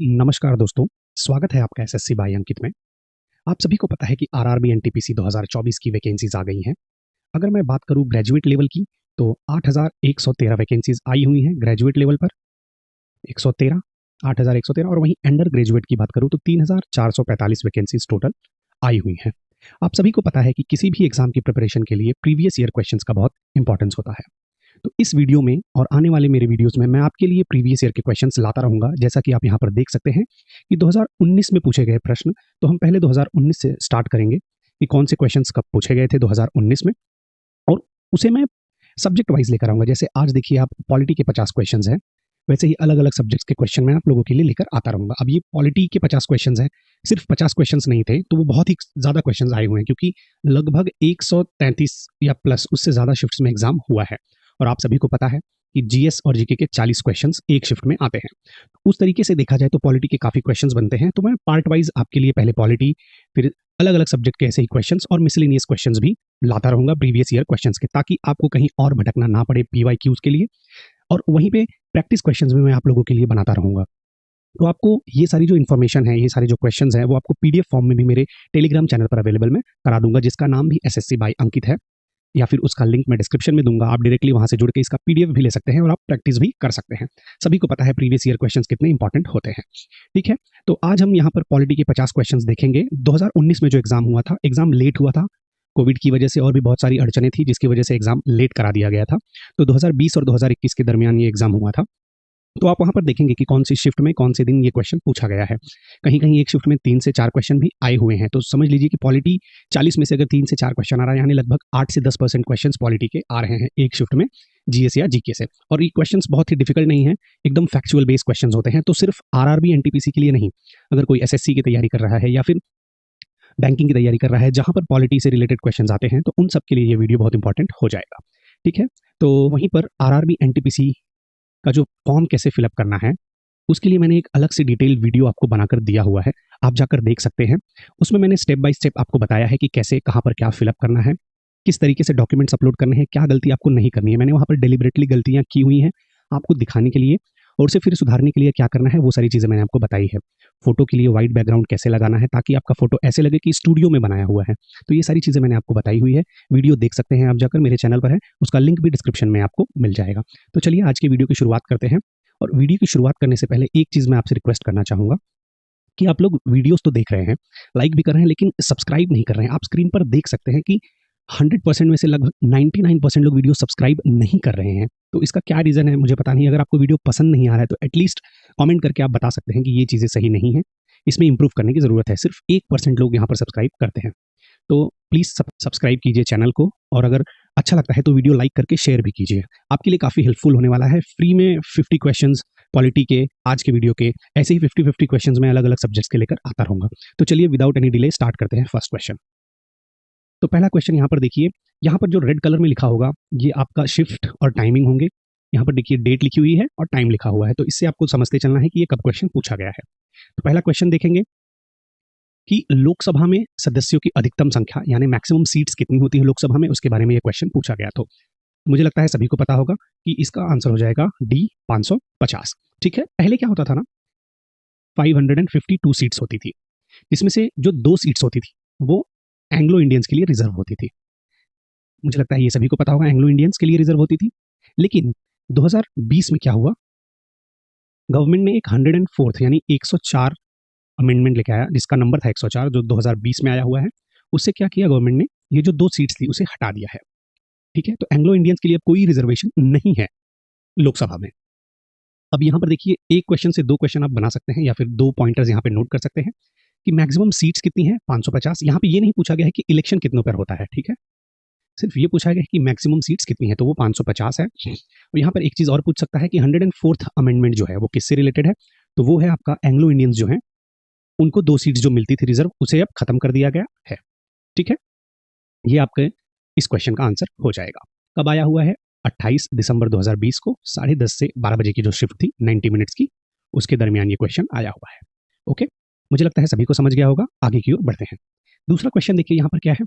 नमस्कार दोस्तों, स्वागत है आपका एसएससी बाय अंकित में। आप सभी को पता है कि आरआरबी एनटीपीसी 2024 की वैकेंसीज आ गई हैं। अगर मैं बात करूं ग्रेजुएट लेवल की तो 8113 वैकेंसीज आई हुई हैं ग्रेजुएट लेवल पर। 113 8113 और वहीं अंडर ग्रेजुएट की बात करूं तो 3445 वैकेंसीज टोटल आई हुई हैं। आप सभी को पता है कि किसी भी एग्जाम की प्रिपरेशन के लिए प्रीवियस ईयर क्वेश्चंस का बहुत इंपॉर्टेंस होता है। तो इस वीडियो में और आने वाले मेरे वीडियोस में मैं आपके लिए प्रीवियस ईयर के क्वेश्चंस लाता रहूंगा। जैसा कि आप यहाँ पर देख सकते हैं कि 2019 में पूछे गए प्रश्न, तो हम पहले 2019 से स्टार्ट करेंगे कि कौन से क्वेश्चंस कब पूछे गए थे 2019 में, और उसे मैं सब्जेक्ट वाइज लेकर आऊंगा। जैसे आज देखिए आप पॉलिटी के 50 क्वेश्चन हैं, वैसे ही अलग अलग सब्जेक्ट्स के क्वेश्चन मैं आप लोगों के लिए लेकर आता रहूंगा। अब ये पॉलिटी के 50 क्वेश्चन हैं, सिर्फ 50 क्वेश्चन नहीं थे, तो वो बहुत ही ज़्यादा क्वेश्चन आए हुए हैं क्योंकि लगभग 133 या प्लस उससे ज़्यादा शिफ्ट्स में एग्जाम हुआ है। और आप सभी को पता है कि जीएस और जीके के 40 क्वेश्चंस एक शिफ्ट में आते हैं। उस तरीके से देखा जाए तो पॉलिटी के काफ़ी क्वेश्चंस बनते हैं। तो मैं पार्ट वाइज आपके लिए पहले पॉलिटी, फिर अलग अलग सब्जेक्ट के ऐसे ही क्वेश्चंस और मिसलेनियस क्वेश्चंस भी लाता रहूंगा प्रीवियस ईयर क्वेश्चंस के, ताकि आपको कहीं और भटकना ना पड़े पीवाईक्यूज के लिए। और वहीं पे प्रैक्टिस क्वेश्चंस भी मैं आप लोगों के लिए बनाता रहूंगा। तो आपको ये सारी जो इन्फॉर्मेशन है, ये सारे जो क्वेश्चंस हैं, वो आपको पीडीएफ फॉर्म में भी मेरे टेलीग्राम चैनल पर अवेलेबल मैं करा दूंगा, जिसका नाम भी एसएससी बाय अंकित है, या फिर उसका लिंक मैं डिस्क्रिप्शन में दूंगा। आप डायरेक्टली वहां से जुड़ के इसका पीडीएफ भी ले सकते हैं और आप प्रैक्टिस भी कर सकते हैं। सभी को पता है प्रीवियस ईयर क्वेश्चंस कितने इंपॉर्टेंट होते हैं। ठीक है, तो आज हम यहाँ पर पॉलिटी के 50 क्वेश्चंस देखेंगे। 2019 में जो एग्जाम हुआ था, एग्जाम लेट हुआ था कोविड की वजह से, और भी बहुत सारी अड़चने थी जिसकी वजह से एग्जाम लेट करा दिया गया था। तो 2020 और 2021 के दरमियान ये एग्जाम हुआ था। तो आप वहाँ पर देखेंगे कि कौन सी शिफ्ट में कौन से दिन ये क्वेश्चन पूछा गया है। कहीं कहीं एक शिफ्ट में 3 से 4 क्वेश्चन भी आए हुए हैं। तो समझ लीजिए कि पॉलिटी 40 में से अगर 3 से 4 क्वेश्चन आ रहा है, यानी लगभग 8 से 10% क्वेश्चन पॉलिटी के आ रहे हैं एक शिफ्ट में, जीएस या जीके से। और ये क्वेश्चन बहुत ही डिफिकल्ट नहीं है, एकदम फैक्चुअल बेस्ड क्वेश्चन होते हैं। तो सिर्फ आरआरबी एनटीपीसी के लिए नहीं, अगर कोई एसएससी की तैयारी कर रहा है या फिर बैंकिंग की तैयारी कर रहा है जहां पर पॉलिटी से रिलेटेड क्वेश्चन आते हैं, तो उन सब के लिए ये वीडियो बहुत इंपॉर्टेंट हो जाएगा। ठीक है, तो वहीं पर आरआरबी एनटीपीसी का जो फॉर्म कैसे फिलअप करना है, उसके लिए मैंने एक अलग से डिटेल वीडियो आपको बनाकर दिया हुआ है, आप जाकर देख सकते हैं। उसमें मैंने स्टेप बाय स्टेप आपको बताया है कि कैसे कहाँ पर क्या फिलअप करना है, किस तरीके से डॉक्यूमेंट्स अपलोड करने हैं, क्या गलती आपको नहीं करनी है। मैंने वहाँ पर डेलिबरेटली गलतियाँ की हुई हैं आपको दिखाने के लिए, और उसे फिर सुधारने के लिए क्या करना है वो सारी चीज़ें मैंने आपको बताई है। फोटो के लिए वाइट बैकग्राउंड कैसे लगाना है ताकि आपका फोटो ऐसे लगे कि स्टूडियो में बनाया हुआ है। तो ये सारी चीज़ें मैंने आपको बताई हुई है। वीडियो देख सकते हैं आप जाकर, मेरे चैनल पर है, उसका लिंक भी डिस्क्रिप्शन में आपको मिल जाएगा। तो चलिए आज की वीडियो की शुरुआत करते हैं। और वीडियो की शुरुआत करने से पहले एक चीज़ मैं आपसे रिक्वेस्ट करना चाहूँगा कि आप लोग वीडियोस तो देख रहे हैं, लाइक भी कर रहे हैं, लेकिन सब्सक्राइब नहीं कर रहे हैं। आप स्क्रीन पर देख सकते हैं कि 100% में से लगभग 99% लोग वीडियो सब्सक्राइब नहीं कर रहे हैं। तो इसका क्या रीज़न है मुझे पता नहीं। अगर आपको वीडियो पसंद नहीं आ रहा है तो एटलीस्ट कमेंट करके आप बता सकते हैं कि ये चीज़ें सही नहीं है, इसमें इंप्रूव करने की ज़रूरत है। सिर्फ 1% लोग यहाँ पर सब्सक्राइब करते हैं। तो प्लीज़ सब्सक्राइब कीजिए चैनल को, और अगर अच्छा लगता है तो वीडियो लाइक करके शेयर भी कीजिए। आपके लिए काफ़ी हेल्पफुल होने वाला है। फ्री में 50 क्वेश्चंस पॉलिटी के आज के वीडियो के, ऐसे ही 50-50 क्वेश्चंस मैं अलग अलग सब्जेक्ट्स के लेकर आता रहूँगा। तो चलिए विदाउट एनी डिले स्टार्ट करते हैं फर्स्ट क्वेश्चन। तो पहला क्वेश्चन यहाँ पर देखिए, यहाँ पर जो रेड कलर में लिखा होगा ये आपका शिफ्ट और टाइमिंग होंगे। यहाँ पर देखिए डेट लिखी हुई है और टाइम लिखा हुआ है, तो इससे आपको समझते चलना है कि ये कब क्वेश्चन पूछा गया है। तो पहला क्वेश्चन देखेंगे कि लोकसभा में सदस्यों की अधिकतम संख्या यानी मैक्सिमम सीट्स कितनी होती है लोकसभा में, उसके बारे में ये क्वेश्चन पूछा गया। तो मुझे लगता है सभी को पता होगा कि इसका आंसर हो जाएगा डी 550। ठीक है, पहले क्या होता था ना, 552 सीट्स होती थी, जिसमें से जो 2 सीट्स होती थी वो एंग्लो इंडियंस के लिए रिजर्व होती थी। मुझे लगता है ये सभी को पता होगा, एंग्लो इंडियंस के लिए रिजर्व होती थी। लेकिन 2020 में क्या हुआ, गवर्नमेंट ने एक 104th यानी 104 अमेंडमेंट लेके आया, जिसका नंबर था 104, जो 2020 में आया हुआ है। उससे क्या किया गवर्नमेंट ने, ये जो 2 सीट्स थी उसे हटा दिया है। ठीक है, तो एंग्लो इंडियंस के लिए अब कोई रिजर्वेशन नहीं है लोकसभा में। अब यहाँ पर देखिए, एक क्वेश्चन से 2 क्वेश्चन आप बना सकते हैं, या फिर 2 पॉइंटर्स यहाँ पे नोट कर सकते हैं कि मैक्सिमम सीट्स कितनी है, 550। यहाँ पे ये नहीं पूछा गया है कि इलेक्शन कितनों पर होता है। ठीक है, सिर्फ ये पूछा गया है कि मैक्सिमम सीट्स कितनी है, तो वो 550 है। और यहाँ पर एक चीज़ और पूछ सकता है कि 104th अमेंडमेंट जो है वो किससे रिलेटेड है, तो वो है आपका एंग्लो इंडियंस जो है उनको 2 सीट्स जो मिलती थी रिजर्व, उसे अब खत्म कर दिया गया है। ठीक है, ये आपके इस क्वेश्चन का आंसर हो जाएगा। कब आया हुआ है, 28 दिसंबर 2020 को 10:30 से 12 बजे की जो शिफ्ट थी 90 मिनट्स की, उसके दरमियान ये क्वेश्चन आया हुआ है। ओके, मुझे लगता है सभी को समझ गया होगा। आगे की ओर बढ़ते हैं। दूसरा क्वेश्चन देखिए यहाँ पर क्या है,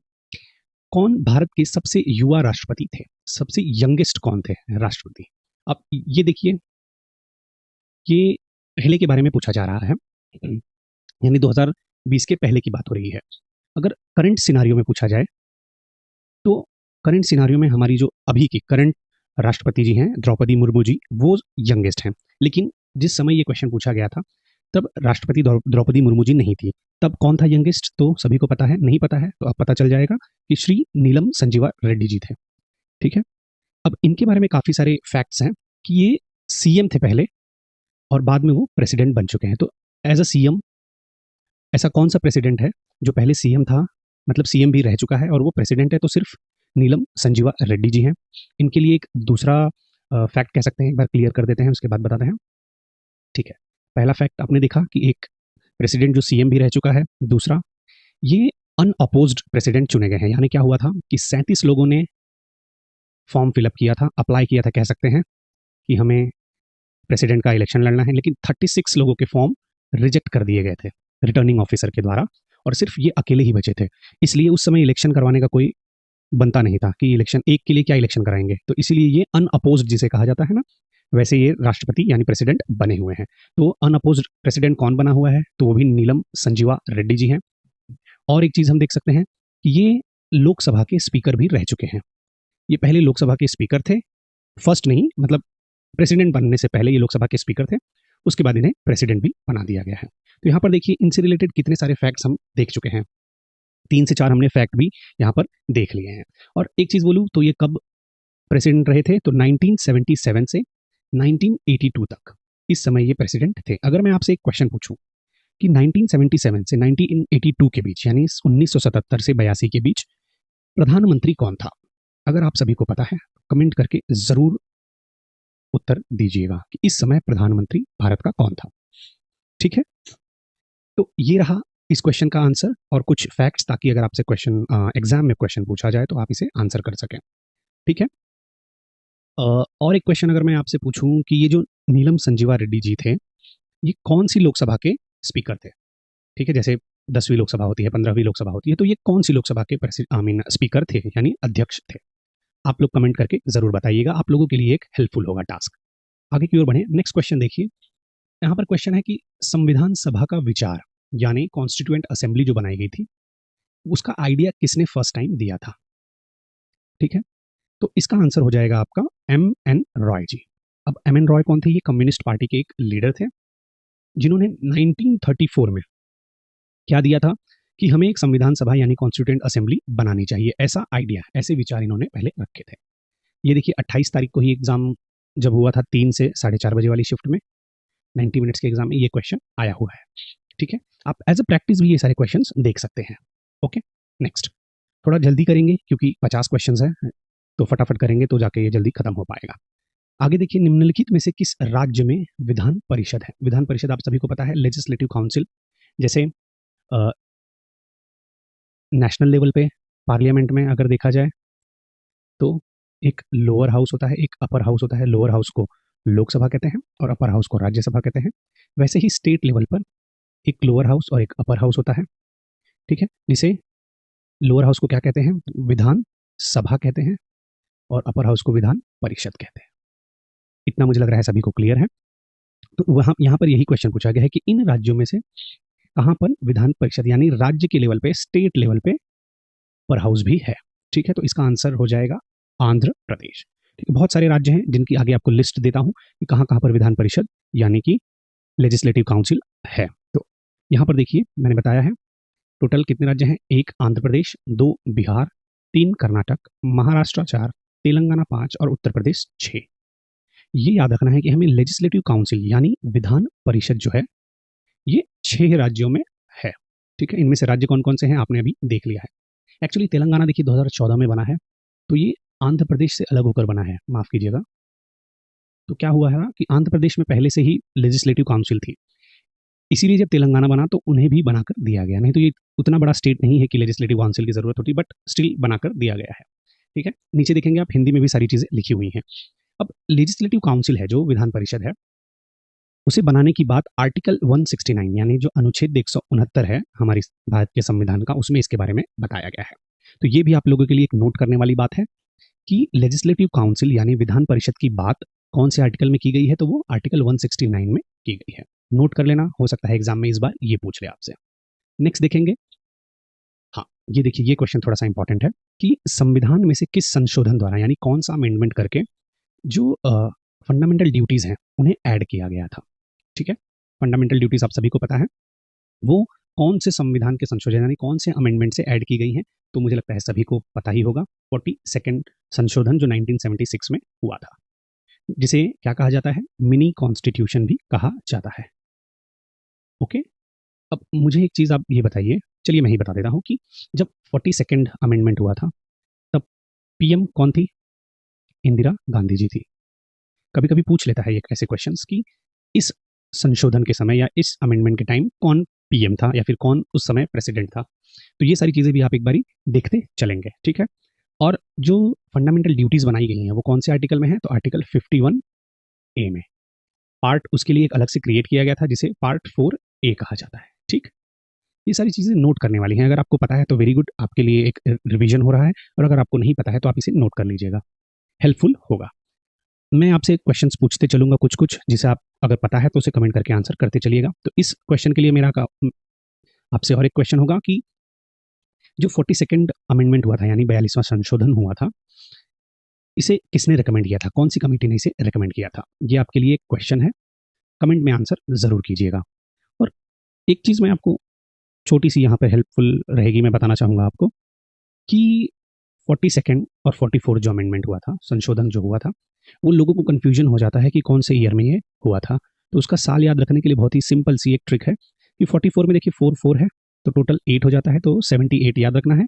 कौन भारत के सबसे युवा राष्ट्रपति थे, सबसे यंगेस्ट कौन थे राष्ट्रपति। अब ये देखिए, ये पहले के बारे में पूछा जा रहा है, यानी 2020 के पहले की बात हो रही है। अगर करंट सिनारियो में पूछा जाए तो करंट सिनारियो में हमारी जो अभी की करंट राष्ट्रपति जी हैं द्रौपदी मुर्मू जी, वो यंगेस्ट हैं। लेकिन जिस समय ये क्वेश्चन पूछा गया था तब राष्ट्रपति द्रौपदी मुर्मू जी नहीं थी। तब कौन था यंगेस्ट, तो सभी को पता है। नहीं पता है तो अब पता चल जाएगा कि श्री नीलम संजीवा रेड्डी जी थे। ठीक है, अब इनके बारे में काफी सारे फैक्ट्स हैं कि ये सीएम थे पहले और बाद में वो प्रेसिडेंट बन चुके हैं। तो एज अ सीएम ऐसा कौन सा प्रेसिडेंट है जो पहले सीएम था, मतलब सीएम भी रह चुका है और वो प्रेसिडेंट है, तो सिर्फ नीलम संजीवा रेड्डी जी हैं। इनके लिए एक दूसरा फैक्ट कह सकते हैं, एक बार क्लियर कर देते हैं, उसके बाद बताते हैं। ठीक है, पहला फैक्ट आपने देखा कि एक प्रेसिडेंट जो सीएम भी रह चुका है। दूसरा, ये अनअपोज्ड प्रेसिडेंट चुने गए हैं, यानी क्या हुआ था कि 37 लोगों ने फॉर्म फिलअप किया था, अप्लाई किया था, कह सकते हैं कि हमें प्रेसिडेंट का इलेक्शन लड़ना है, लेकिन 36 लोगों के फॉर्म रिजेक्ट कर दिए गए थे रिटर्निंग ऑफिसर के द्वारा और सिर्फ ये अकेले ही बचे थे। इसलिए उस समय इलेक्शन करवाने का कोई बनता नहीं था कि इलेक्शन एक के लिए क्या इलेक्शन कराएंगे, तो इसीलिए ये अनअपोज्ड जिसे कहा जाता है ना, वैसे ये राष्ट्रपति यानी प्रेसिडेंट बने हुए हैं। तो अनअपोज्ड प्रेसिडेंट कौन बना हुआ है, तो वो भी नीलम संजीवा रेड्डी जी हैं। और एक चीज हम देख सकते हैं कि ये लोकसभा के स्पीकर भी रह चुके हैं। ये पहले लोकसभा के स्पीकर थे, फर्स्ट नहीं, मतलब प्रेसिडेंट बनने से पहले ये लोकसभा के स्पीकर थे, उसके बाद इन्हें प्रेसिडेंट भी बना दिया गया है। तो यहाँ पर देखिए इनसे रिलेटेड कितने सारे फैक्ट्स हम देख चुके हैं। 3 से 4 हमने फैक्ट भी यहाँ पर देख लिए हैं। और एक चीज बोलूँ तो ये कब प्रेसिडेंट रहे थे, तो 1977 से 1982 तक, इस समय ये प्रेसिडेंट थे। अगर मैं आपसे एक क्वेश्चन पूछूं कि 1977 से 1982 के बीच, यानी 1977 से 82 के बीच प्रधानमंत्री कौन था, अगर आप सभी को पता है कमेंट करके जरूर उत्तर दीजिएगा कि इस समय प्रधानमंत्री भारत का कौन था। ठीक है, तो ये रहा इस क्वेश्चन का आंसर और कुछ फैक्ट्स, ताकि अगर आपसे क्वेश्चन एग्जाम में क्वेश्चन पूछा जाए तो आप इसे आंसर कर सकें। ठीक है, और एक क्वेश्चन अगर मैं आपसे पूछूं कि ये जो नीलम संजीवा रेड्डी जी थे, ये कौन सी लोकसभा के स्पीकर थे। ठीक है, जैसे 10वीं लोकसभा होती है, 15वीं लोकसभा होती है, तो ये कौन सी लोकसभा के स्पीकर थे, यानी अध्यक्ष थे। आप लोग कमेंट करके जरूर बताइएगा, आप लोगों के लिए एक हेल्पफुल होगा टास्क। आगे की ओर बढ़े, नेक्स्ट क्वेश्चन देखिए। यहाँ पर क्वेश्चन है कि संविधान सभा का विचार यानी कॉन्स्टिट्यूएंट असेंबली जो बनाई गई थी, उसका आइडिया किसने फर्स्ट टाइम दिया था। ठीक है, तो इसका आंसर हो जाएगा आपका M.N. रॉय जी। अब M.N. रॉय कौन थे, ये कम्युनिस्ट पार्टी के एक लीडर थे जिन्होंने 1934 में क्या दिया था कि हमें एक संविधान सभा यानी कॉन्स्टिट्यूएंट असेंबली बनानी चाहिए, ऐसा आइडिया, ऐसे विचार इन्होंने पहले रखे थे। ये देखिए 28 तारीख को ही एग्जाम जब हुआ था 3 से 4:30 बजे वाली शिफ्ट में, 90 मिनट्स के एग्जाम में ये क्वेश्चन आया हुआ है। ठीक है, आप एज अ प्रैक्टिस भी ये सारे क्वेश्चंस देख सकते हैं। ओके, नेक्स्ट थोड़ा जल्दी करेंगे क्योंकि 50 क्वेश्चंस हैं, तो फटाफट करेंगे तो जाके ये जल्दी खत्म हो पाएगा। आगे देखिए, निम्नलिखित में से किस राज्य में विधान परिषद है। विधान परिषद आप सभी को पता है लेजिस्लेटिव काउंसिल, जैसे नेशनल लेवल पे पार्लियामेंट में अगर देखा जाए तो एक लोअर हाउस होता है, एक अपर हाउस होता है। लोअर हाउस को लोकसभा कहते हैं और अपर हाउस को राज्यसभा कहते हैं। वैसे ही स्टेट लेवल पर एक लोअर हाउस और एक अपर हाउस होता है। ठीक है, जिसे लोअर हाउस को क्या कहते हैं, विधान सभा कहते हैं, और अपर हाउस को विधान परिषद कहते हैं। इतना मुझे लग रहा है सभी को क्लियर है। तो वहां यहाँ पर यही क्वेश्चन पूछा गया है कि इन राज्यों में से कहां पर विधान परिषद यानी राज्य के लेवल पे, स्टेट लेवल पे अपर हाउस भी है। ठीक है, तो इसका आंसर हो जाएगा आंध्र प्रदेश। ठीक है, बहुत सारे राज्य हैं जिनकी आगे आपको लिस्ट देता हूं कि कहां कहां पर विधान परिषद यानी कि लेजिस्लेटिव काउंसिल है। तो यहां पर देखिए मैंने बताया है टोटल कितने राज्य हैं, 1 आंध्र प्रदेश, 2 बिहार, 3 कर्नाटक, महाराष्ट्र 4, तेलंगाना 5 और उत्तर प्रदेश 6। ये याद रखना है कि हमें लेजिस्लेटिव काउंसिल यानी विधान परिषद जो है ये 6 राज्यों में है। ठीक है, इनमें से राज्य कौन कौन से हैं आपने अभी देख लिया है। एक्चुअली तेलंगाना देखिए 2014 में बना है, तो ये आंध्र प्रदेश से अलग होकर बना है, माफ कीजिएगा। तो क्या हुआ है ना कि आंध्र प्रदेश में पहले से ही लेजिस्लेटिव काउंसिल थी, इसीलिए जब तेलंगाना बना तो उन्हें भी बनाकर दिया गया। नहीं तो ये उतना बड़ा स्टेट नहीं है कि लेजिस्लेटिव काउंसिल की जरूरत होती, बट स्टिल बनाकर दिया गया है। ठीक है, नीचे देखेंगे आप हिंदी में भी सारी चीजें लिखी हुई हैं। अब लेजिस्लेटिव काउंसिल है जो विधान परिषद है, उसे बनाने की बात आर्टिकल 169 यानी जो अनुच्छेद 169 है हमारी भारत के संविधान का, उसमें इसके बारे में बताया गया है। तो ये भी आप लोगों के लिए एक नोट करने वाली बात है कि लेजिस्लेटिव काउंसिल यानी विधान परिषद की बात कौन से आर्टिकल में की गई है, तो वो आर्टिकल 169 में की गई है। नोट कर लेना, हो सकता है एग्जाम में इस बार ये पूछ ले आपसे। नेक्स्ट देखेंगे, हाँ, ये देखिए, ये क्वेश्चन थोड़ा सा इंपॉर्टेंट है कि संविधान में से किस संशोधन द्वारा, यानी कौन सा अमेंडमेंट करके जो फंडामेंटल ड्यूटीज हैं उन्हें ऐड किया गया था। ठीक है, फंडामेंटल ड्यूटीज आप सभी को पता है, वो कौन से संविधान के संशोधन यानी कौन से अमेंडमेंट से ऐड की गई हैं, तो मुझे लगता है सभी को पता ही होगा। 42nd संशोधन जो 1976 में हुआ था, जिसे क्या कहा जाता है, मिनी कॉन्स्टिट्यूशन भी कहा जाता है। ओके, अब मुझे एक चीज़ आप ये बताइए, चलिए मैं ही बता देता हूँ कि जब 42nd अमेंडमेंट हुआ था तब पीएम कौन थी? इंदिरा गांधी जी थी। कभी कभी पूछ लेता है एक ऐसे क्वेश्चंस कि इस संशोधन के समय या इस अमेंडमेंट के टाइम कौन पीएम था या फिर कौन उस समय प्रेसिडेंट था। तो ये सारी चीज़ें भी आप एक बारी देखते चलेंगे, ठीक है। और जो फंडामेंटल ड्यूटीज़ बनाई गई हैं वो कौन से आर्टिकल में है, तो आर्टिकल 51A में। पार्ट उसके लिए एक अलग से क्रिएट किया गया था जिसे पार्ट 4A कहा जाता है, ठीक। ये सारी चीज़ें नोट करने वाली हैं, अगर आपको पता है तो वेरी गुड, आपके लिए एक रिवीजन हो रहा है, और अगर आपको नहीं पता है तो आप इसे नोट कर लीजिएगा, हेल्पफुल होगा। मैं आपसे क्वेश्चंस पूछते चलूंगा कुछ कुछ, जिसे आप अगर पता है तो उसे कमेंट करके आंसर करते चलिएगा। तो इस क्वेश्चन के लिए मेरा आपसे और एक क्वेश्चन होगा कि जो 42nd अमेंडमेंट हुआ था यानी 42वां संशोधन हुआ था, इसे किसने रिकमेंड किया था, कौन सी कमेटी ने इसे रिकमेंड किया था? ये आपके लिए एक क्वेश्चन है, कमेंट में आंसर जरूर कीजिएगा। और एक चीज़ मैं आपको छोटी सी यहाँ पर हेल्पफुल रहेगी, मैं बताना चाहूँगा आपको कि 42nd और 44 जो अमेंडमेंट हुआ था, संशोधन जो हुआ था, वो लोगों को कन्फ्यूजन हो जाता है कि कौन से ईयर में ये हुआ था। तो उसका साल याद रखने के लिए बहुत ही सिंपल सी एक ट्रिक है कि 44 में देखिए 4 4 है तो टोटल 8 हो जाता है, तो 78 याद रखना है।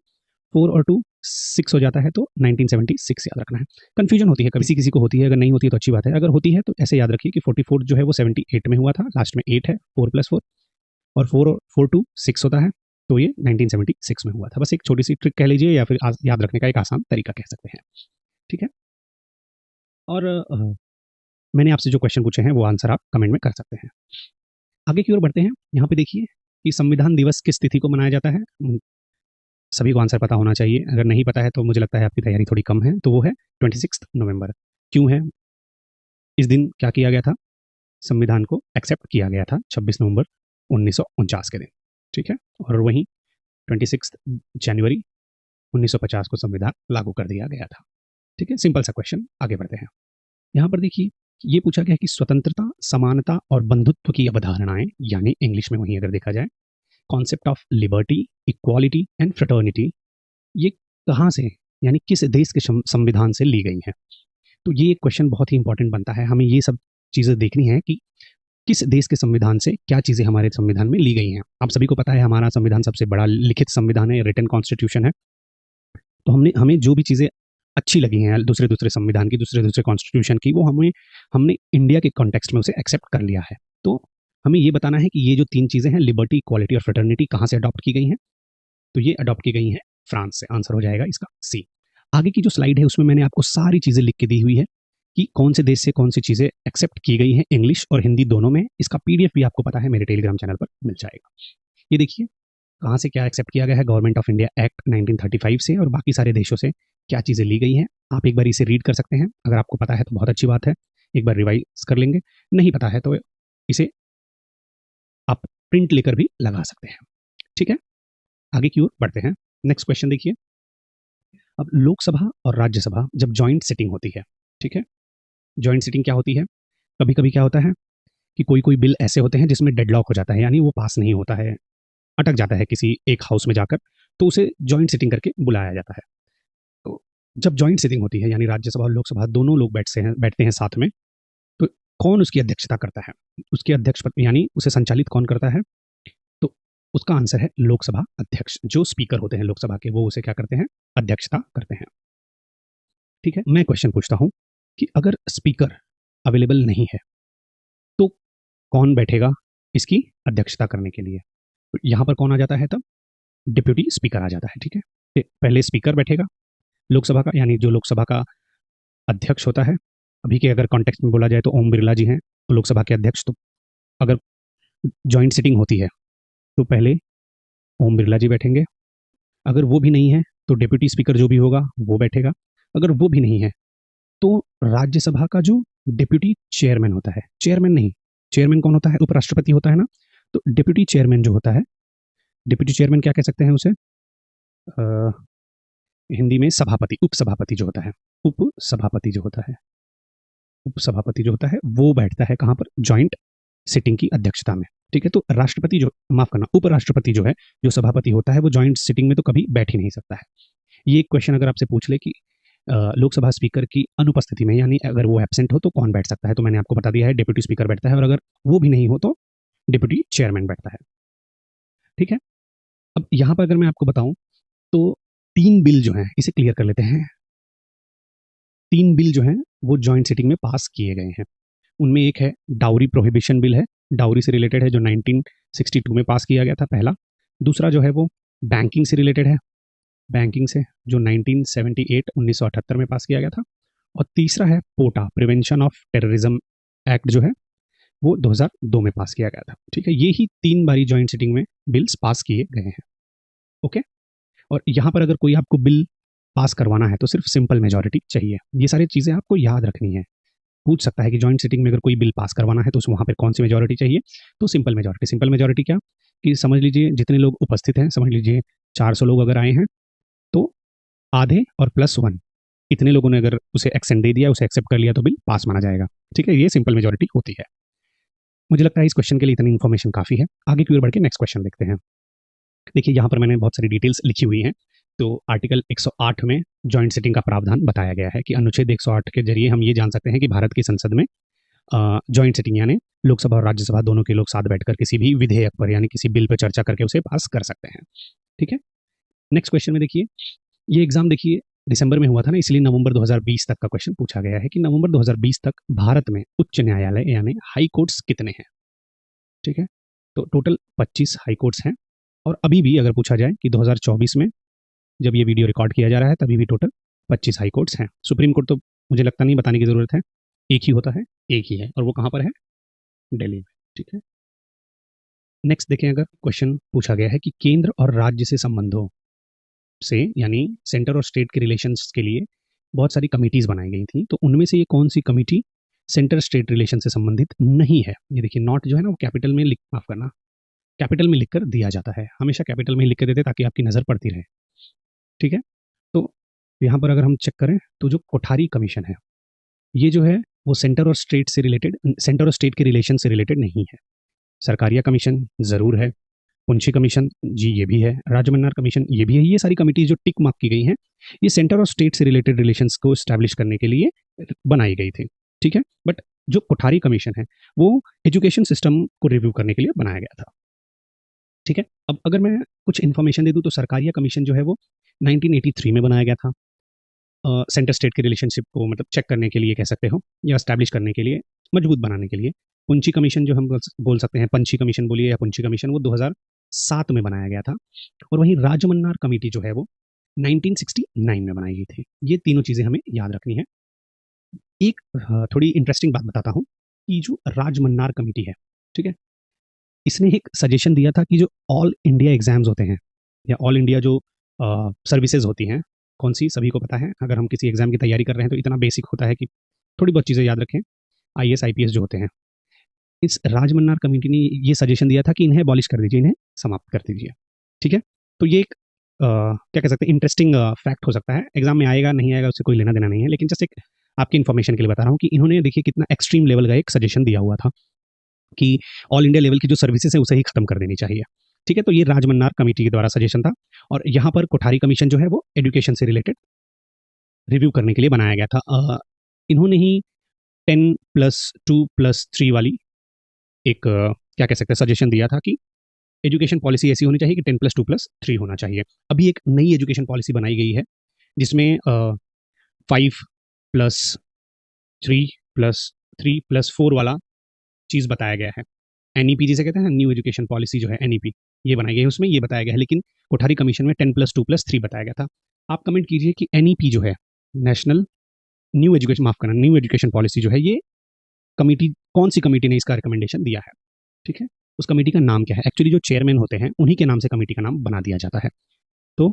4 और 2 6 हो जाता है, तो 1976 याद रखना है। कन्फ्यूजन होती है, किसी किसी को होती है, अगर नहीं होती है तो अच्छी बात है, अगर होती है तो ऐसे याद रखिए कि 44 जो है वो 78 में हुआ था, लास्ट में 8 है, 4 + 4, और 4 2 6 होता है, तो ये 1976 में हुआ था। बस एक छोटी सी ट्रिक कह लीजिए या फिर याद रखने का एक आसान तरीका कह सकते हैं, ठीक है। और मैंने आपसे जो क्वेश्चन पूछे हैं वो आंसर आप कमेंट में कर सकते हैं। आगे की ओर बढ़ते हैं। यहाँ पे देखिए कि संविधान दिवस किस तिथि को मनाया जाता है, सभी को आंसर पता होना चाहिए, अगर नहीं पता है तो मुझे लगता है आपकी तैयारी थोड़ी कम है, तो वो है 26 नवंबर। क्यों है इस दिन, क्या किया गया था, संविधान को एक्सेप्ट किया गया था 26 नवंबर 1949 के दिन, ठीक है। और वहीं 26 जनवरी 1950 को संविधान लागू कर दिया गया था, ठीक है। सिंपल सा क्वेश्चन, आगे बढ़ते हैं। यहाँ पर देखिए ये पूछा गया है कि स्वतंत्रता, समानता और बंधुत्व की अवधारणाएं, यानी इंग्लिश में वहीं अगर देखा जाए concept of liberty, equality and fraternity, ये कहाँ से, यानी किस देश के संविधान से ली गई है। तो ये क्वेश्चन बहुत ही इंपॉर्टेंट बनता है, हमें ये सब चीज़ें देखनी है कि किस देश के संविधान से क्या चीज़ें हमारे संविधान में ली गई हैं। आप सभी को पता है हमारा संविधान सबसे बड़ा लिखित संविधान है, रिटन कॉन्स्टिट्यूशन है। तो हमें जो भी चीज़ें अच्छी लगी हैं दूसरे दूसरे संविधान की, दूसरे दूसरे कॉन्स्टिट्यूशन की, वो हमने इंडिया के कॉन्टेक्स्ट में उसे एक्सेप्ट कर लिया है। तो हमें ये बताना है कि ये जो 3 चीज़ें हैं, लिबर्टी, इक्वालिटी और फ्रेटर्निटी, कहाँ से अडॉप्ट की गई हैं। तो ये अडॉप्ट की गई हैं फ्रांस से, आंसर हो जाएगा इसका सी। आगे की जो स्लाइड है उसमें मैंने आपको सारी चीज़ें लिख के दी हुई है कि कौन से देश से कौन सी चीज़ें एक्सेप्ट की गई हैं, इंग्लिश और हिंदी दोनों में। इसका पीडीएफ भी आपको पता है मेरे टेलीग्राम चैनल पर मिल जाएगा। ये देखिए कहाँ से क्या एक्सेप्ट किया गया है, गवर्नमेंट ऑफ इंडिया एक्ट 1935 से, और बाकी सारे देशों से क्या चीज़ें ली गई हैं। आप एक बार इसे रीड कर सकते हैं, अगर आपको पता है तो बहुत अच्छी बात है, एक बार रिवाइज कर लेंगे, नहीं पता है तो इसे आप प्रिंट लेकर भी लगा सकते हैं, ठीक है। आगे की ओर बढ़ते हैं। नेक्स्ट क्वेश्चन देखिए, अब लोकसभा और राज्यसभा जब जॉइंट सिटिंग होती है, ठीक है, जॉइंट सिटिंग क्या होती है, कभी कभी क्या होता है कि कोई कोई बिल ऐसे होते हैं जिसमें डेडलॉक हो जाता है, यानी वो पास नहीं होता है, अटक जाता है किसी एक हाउस में जाकर, तो उसे जॉइंट सिटिंग करके बुलाया जाता है। तो जब जॉइंट सिटिंग होती है यानी राज्यसभा और लोकसभा दोनों लोग बैठते हैं साथ में, तो कौन उसकी अध्यक्षता करता है, उसके अध्यक्ष यानी उसे संचालित कौन करता है, तो उसका आंसर है लोकसभा अध्यक्ष। जो स्पीकर होते हैं लोकसभा के वो उसे क्या करते हैं, अध्यक्षता करते हैं, ठीक है। मैं क्वेश्चन पूछता हूं कि अगर स्पीकर अवेलेबल नहीं है तो कौन बैठेगा इसकी अध्यक्षता करने के लिए। तो यहां पर कौन आ जाता है, तब डिप्यूटी स्पीकर आ जाता है, ठीक है। पहले स्पीकर बैठेगा लोकसभा का, यानी जो लोकसभा का अध्यक्ष होता है, अभी के अगर कॉन्टेक्स्ट में बोला जाए तो ओम बिरला जी हैं लोकसभा के अध्यक्ष। तो अगर जॉइंट सिटिंग होती है तो पहले ओम बिरला जी बैठेंगे, अगर वो भी नहीं है तो डिप्यूटी स्पीकर जो भी होगा वो बैठेगा, अगर वो भी नहीं है तो राज्यसभा का जो डिप्यूटी चेयरमैन होता है, चेयरमैन नहीं, चेयरमैन कौन होता है? उपराष्ट्रपति होता है ना। तो डिप्यूटी चेयरमैन जो होता है, डिप्यूटी चेयरमैन क्या कह सकते हैं उसे? अ, हिंदी में सभापति, उपसभापति जो होता है, उपसभापति जो होता है, उपसभापति जो होता है वो बैठता है कहाँ पर? जॉइंट सिटिंग की अध्यक्षता में। ठीक है, तो राष्ट्रपति जो, माफ करना, उपराष्ट्रपति जो है, जो सभापति होता है, वो जॉइंट सिटिंग में तो कभी बैठ ही नहीं सकता है। ये एक क्वेश्चन अगर आपसे पूछ ले कि लोकसभा स्पीकर की अनुपस्थिति में, यानी अगर वो एब्सेंट हो तो कौन बैठ सकता है, तो मैंने आपको बता दिया है डिप्यूटी स्पीकर बैठता है, और अगर वो भी नहीं हो तो डिप्यूटी चेयरमैन बैठता है। ठीक है, अब यहाँ पर अगर मैं आपको बताऊं तो 3 बिल जो हैं, इसे क्लियर कर लेते हैं। 3 बिल जो हैं वो जॉइंट सिटिंग में पास किए गए हैं। उनमें एक है डाउरी प्रोहिबिशन बिल है, डाउरी से रिलेटेड है, जो 1962 में पास किया गया था पहला। दूसरा जो है वो बैंकिंग से रिलेटेड है, बैंकिंग से, जो 1978 में पास किया गया था। और तीसरा है पोटा, प्रिवेंशन ऑफ टेररिज्म एक्ट जो है वो 2002 में पास किया गया था। ठीक है, ये ही 3 बारी जॉइंट सिटिंग में बिल्स पास किए गए हैं। ओके, और यहाँ पर अगर कोई आपको बिल पास करवाना है तो सिर्फ सिंपल मेजॉरिटी चाहिए। ये सारी चीज़ें आपको याद रखनी है। पूछ सकता है कि जॉइंट सिटिंग में अगर कोई बिल पास करवाना है तो वहाँ पर कौन सी मेजॉरिटी चाहिए? तो सिंपल मेजॉरिटी। सिंपल मेजॉरिटी क्या कि समझ लीजिए जितने लोग उपस्थित हैं, समझ लीजिए 400 लोग अगर आए हैं तो आधे और +1 इतने लोगों ने अगर उसे एक्सेंट दे दिया, उसे एक्सेप्ट कर लिया, तो बिल पास माना जाएगा। ठीक है, ये सिंपल मेजॉरिटी होती है। मुझे लगता है इस क्वेश्चन के लिए इतनी इन्फॉर्मेशन काफ़ी है। आगे की ओर बढ़ के नेक्स्ट क्वेश्चन देखते हैं। देखिए यहाँ पर मैंने बहुत सारी डिटेल्स लिखी हुई हैं। तो आर्टिकल 108 में जॉइंट सिटिंग का प्रावधान बताया गया है कि अनुच्छेद 108 के जरिए हम ये जान सकते हैं कि भारत की संसद में जॉइंट सिटिंग यानी लोकसभा और राज्यसभा दोनों के लोग साथ बैठकर किसी भी विधेयक पर यानी किसी बिल पर चर्चा करके उसे पास कर सकते हैं। ठीक है, नेक्स्ट क्वेश्चन में देखिए, ये एग्जाम देखिए दिसंबर में हुआ था ना, इसलिए नवंबर 2020 तक का क्वेश्चन पूछा गया है कि नवंबर 2020 तक भारत में उच्च न्यायालय यानी हाई कोर्ट्स कितने हैं? ठीक है, तो टोटल 25 हाई कोर्ट्स हैं। और अभी भी अगर पूछा जाए कि 2024 में जब ये वीडियो रिकॉर्ड किया जा रहा है तभी भी टोटल 25 हाई कोर्ट्स हैं। सुप्रीम कोर्ट तो मुझे लगता नहीं बताने की ज़रूरत है, एक ही होता है, एक ही है, और वो कहाँ पर है? दिल्ली में। ठीक है, नेक्स्ट देखें, अगर क्वेश्चन पूछा गया है कि केंद्र और राज्य से संबंधों से यानी सेंटर और स्टेट के रिलेशंस के लिए बहुत सारी कमिटीज़ बनाई गई थी, तो उनमें से ये कौन सी कमिटी सेंटर स्टेट रिलेशन से संबंधित नहीं है? ये देखिए, नॉट जो है ना वो कैपिटल में लिख, माफ करना, कैपिटल में लिखकर दिया जाता है। हमेशा कैपिटल में लिख के देते ताकि आपकी नज़र पड़ती रहे। ठीक है, तो यहाँ पर अगर हम चेक करें तो जो कोठारी कमीशन है, ये जो है वो सेंटर और स्टेट से रिलेटेड, सेंटर और स्टेट के रिलेशन से रिलेटेड नहीं है। सरकारिया कमीशन ज़रूर है, पुंछी कमीशन जी ये भी है, राजमन्नार कमीशन ये भी है। ये सारी कमिटी जो टिक मार्क की गई हैं, ये सेंटर और स्टेट से रिलेटेड रिलेशंस को स्टैब्लिश करने के लिए बनाई गई थी। ठीक है, बट जो कोठारी कमीशन है वो एजुकेशन सिस्टम को रिव्यू करने के लिए बनाया गया था। ठीक है, अब अगर मैं कुछ इन्फॉर्मेशन दे दूँ तो सरकारिया कमीशन जो है वो 1983 में बनाया गया था, सेंटर स्टेट के रिलेशनशिप को मतलब चेक करने के लिए कह सकते हो, या स्टैब्लिश करने के लिए, मजबूत बनाने के लिए। पुंछी कमीशन जो हम बोल सकते हैं, पंछी कमीशन बोलिए या पुंछी कमीशन, वो 2007 में बनाया गया था। और वहीं राजमन्नार कमेटी जो है वो 1969 में बनाई गई थी। ये तीनों चीज़ें हमें याद रखनी है। एक थोड़ी इंटरेस्टिंग बात बताता हूँ कि जो राजमन्नार कमेटी है, ठीक है, इसने एक सजेशन दिया था कि जो ऑल इंडिया एग्जाम्स होते हैं या ऑल इंडिया जो सर्विसेज होती हैं, कौन सी सभी को पता है, अगर हम किसी एग्जाम की तैयारी कर रहे हैं तो इतना बेसिक होता है कि थोड़ी बहुत चीज़ें याद रखें। आईएएस आईपीएस जो होते हैं, इस राजमन्नार कमेटी ने ये सजेशन दिया था कि इन्हें अबॉलिश कर दीजिए, इन्हें समाप्त कर दीजिए। ठीक है, तो ये एक क्या कह सकते हैं, इंटरेस्टिंग फैक्ट हो सकता है। एग्जाम में आएगा नहीं आएगा उससे कोई लेना देना नहीं है, लेकिन जस्ट एक आपकी इन्फॉर्मेशन के लिए बता रहा हूँ कि इन्होंने देखिए कितना एक्सट्रीम लेवल का एक सजेशन दिया हुआ था कि ऑल इंडिया लेवल की जो सर्विसेज है उसे ही खत्म कर देनी चाहिए। ठीक है, तो ये राजमन्नार कमेटी के द्वारा सजेशन था। और यहाँ पर कोठारी कमीशन जो है वो एजुकेशन से रिलेटेड रिव्यू करने के लिए बनाया गया था। इन्होंने ही 10+2+3 वाली एक क्या कह सकते हैं सजेशन दिया था कि एजुकेशन पॉलिसी ऐसी होनी चाहिए कि 10+2+3 होना चाहिए। अभी एक नई एजुकेशन पॉलिसी बनाई गई है जिसमें 5+3+3+4 वाला चीज़ बताया गया है। एनईपी जिसे कहते हैं, न्यू एजुकेशन पॉलिसी जो है एनईपी, ये बनाई गई है, उसमें ये बताया गया है। लेकिन कोठारी कमीशन में 10+2+3 बताया गया था। आप कमेंट कीजिए कि एनईपी जो है, नेशनल न्यू एजुकेशन, माफ करना, न्यू एजुकेशन पॉलिसी जो है, ये कमेटी, कौन सी कमेटी ने इसका रिकमेंडेशन दिया है? ठीक है, उस कमेटी का नाम क्या है? एक्चुअली जो चेयरमैन होते हैं उन्हीं के नाम से कमेटी का नाम बना दिया जाता है। तो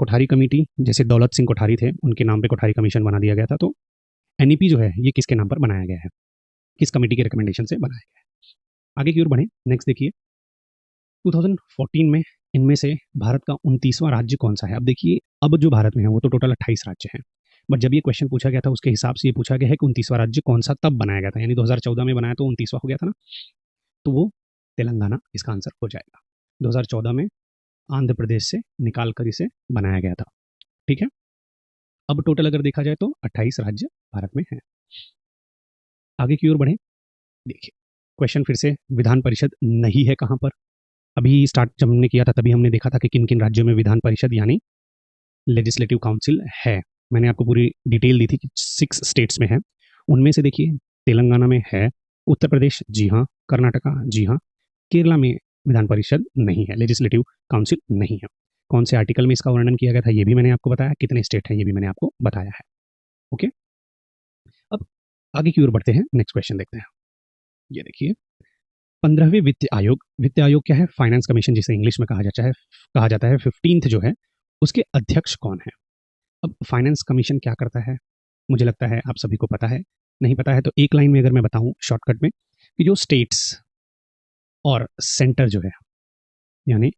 कोठारी कमेटी, जैसे दौलत सिंह कोठारी थे, उनके नाम पे कोठारी कमीशन बना दिया गया था। तो एनईपी जो है ये किसके नाम पर बनाया गया है? किस कमेटी के रिकमेंडेशन से बनाया गया है। आगे की ओर बढ़े, नेक्स्ट देखिए 2014 में इनमें से भारत का 29वां राज्य कौन सा है। अब देखिए, अब जो भारत में है वो तो टोटल 28 राज्य हैं, बट जब ये क्वेश्चन पूछा गया था उसके हिसाब से ये पूछा गया है कि 29वां राज्य कौन सा तब बनाया गया था, यानी 2014 में बनाया तो 29वां हो गया था ना, तो वो तेलंगाना इसका आंसर हो जाएगा। 2014 में आंध्र प्रदेश से निकाल कर इसे बनाया गया था। ठीक है, अब टोटल अगर देखा जाए तो 28 राज्य भारत में हैं। आगे की ओर बढ़े, देखिए क्वेश्चन फिर से विधान परिषद नहीं है कहाँ पर। अभी स्टार्ट जब हमने किया था तभी हमने देखा था कि किन किन राज्यों में विधान परिषद यानी लेजिस्लेटिव काउंसिल है। मैंने आपको पूरी डिटेल दी थी कि 6 स्टेट्स में है, उनमें से देखिए तेलंगाना में है, उत्तर प्रदेश जी हाँ, कर्नाटका जी हाँ, केरला में विधान परिषद नहीं है, लेजिस्लेटिव काउंसिल नहीं है। कौन से आर्टिकल में इसका वर्णन किया गया था ये भी मैंने आपको बताया, कितने स्टेट हैं ये भी मैंने आपको बताया है। ओके, अब आगे की ओर बढ़ते हैं, नेक्स्ट क्वेश्चन देखते हैं। ये देखिए 15वें वित्त आयोग क्या है, फाइनेंस कमीशन जिसे इंग्लिश में कहा जाता है 15th जो है उसके अध्यक्ष कौन है। अब फाइनेंस कमीशन क्या करता है, मुझे लगता है आप सभी को पता है, नहीं पता है तो एक लाइन में अगर मैं बताऊं शॉर्टकट में, कि जो स्टेट्स और सेंटर जो है, यानी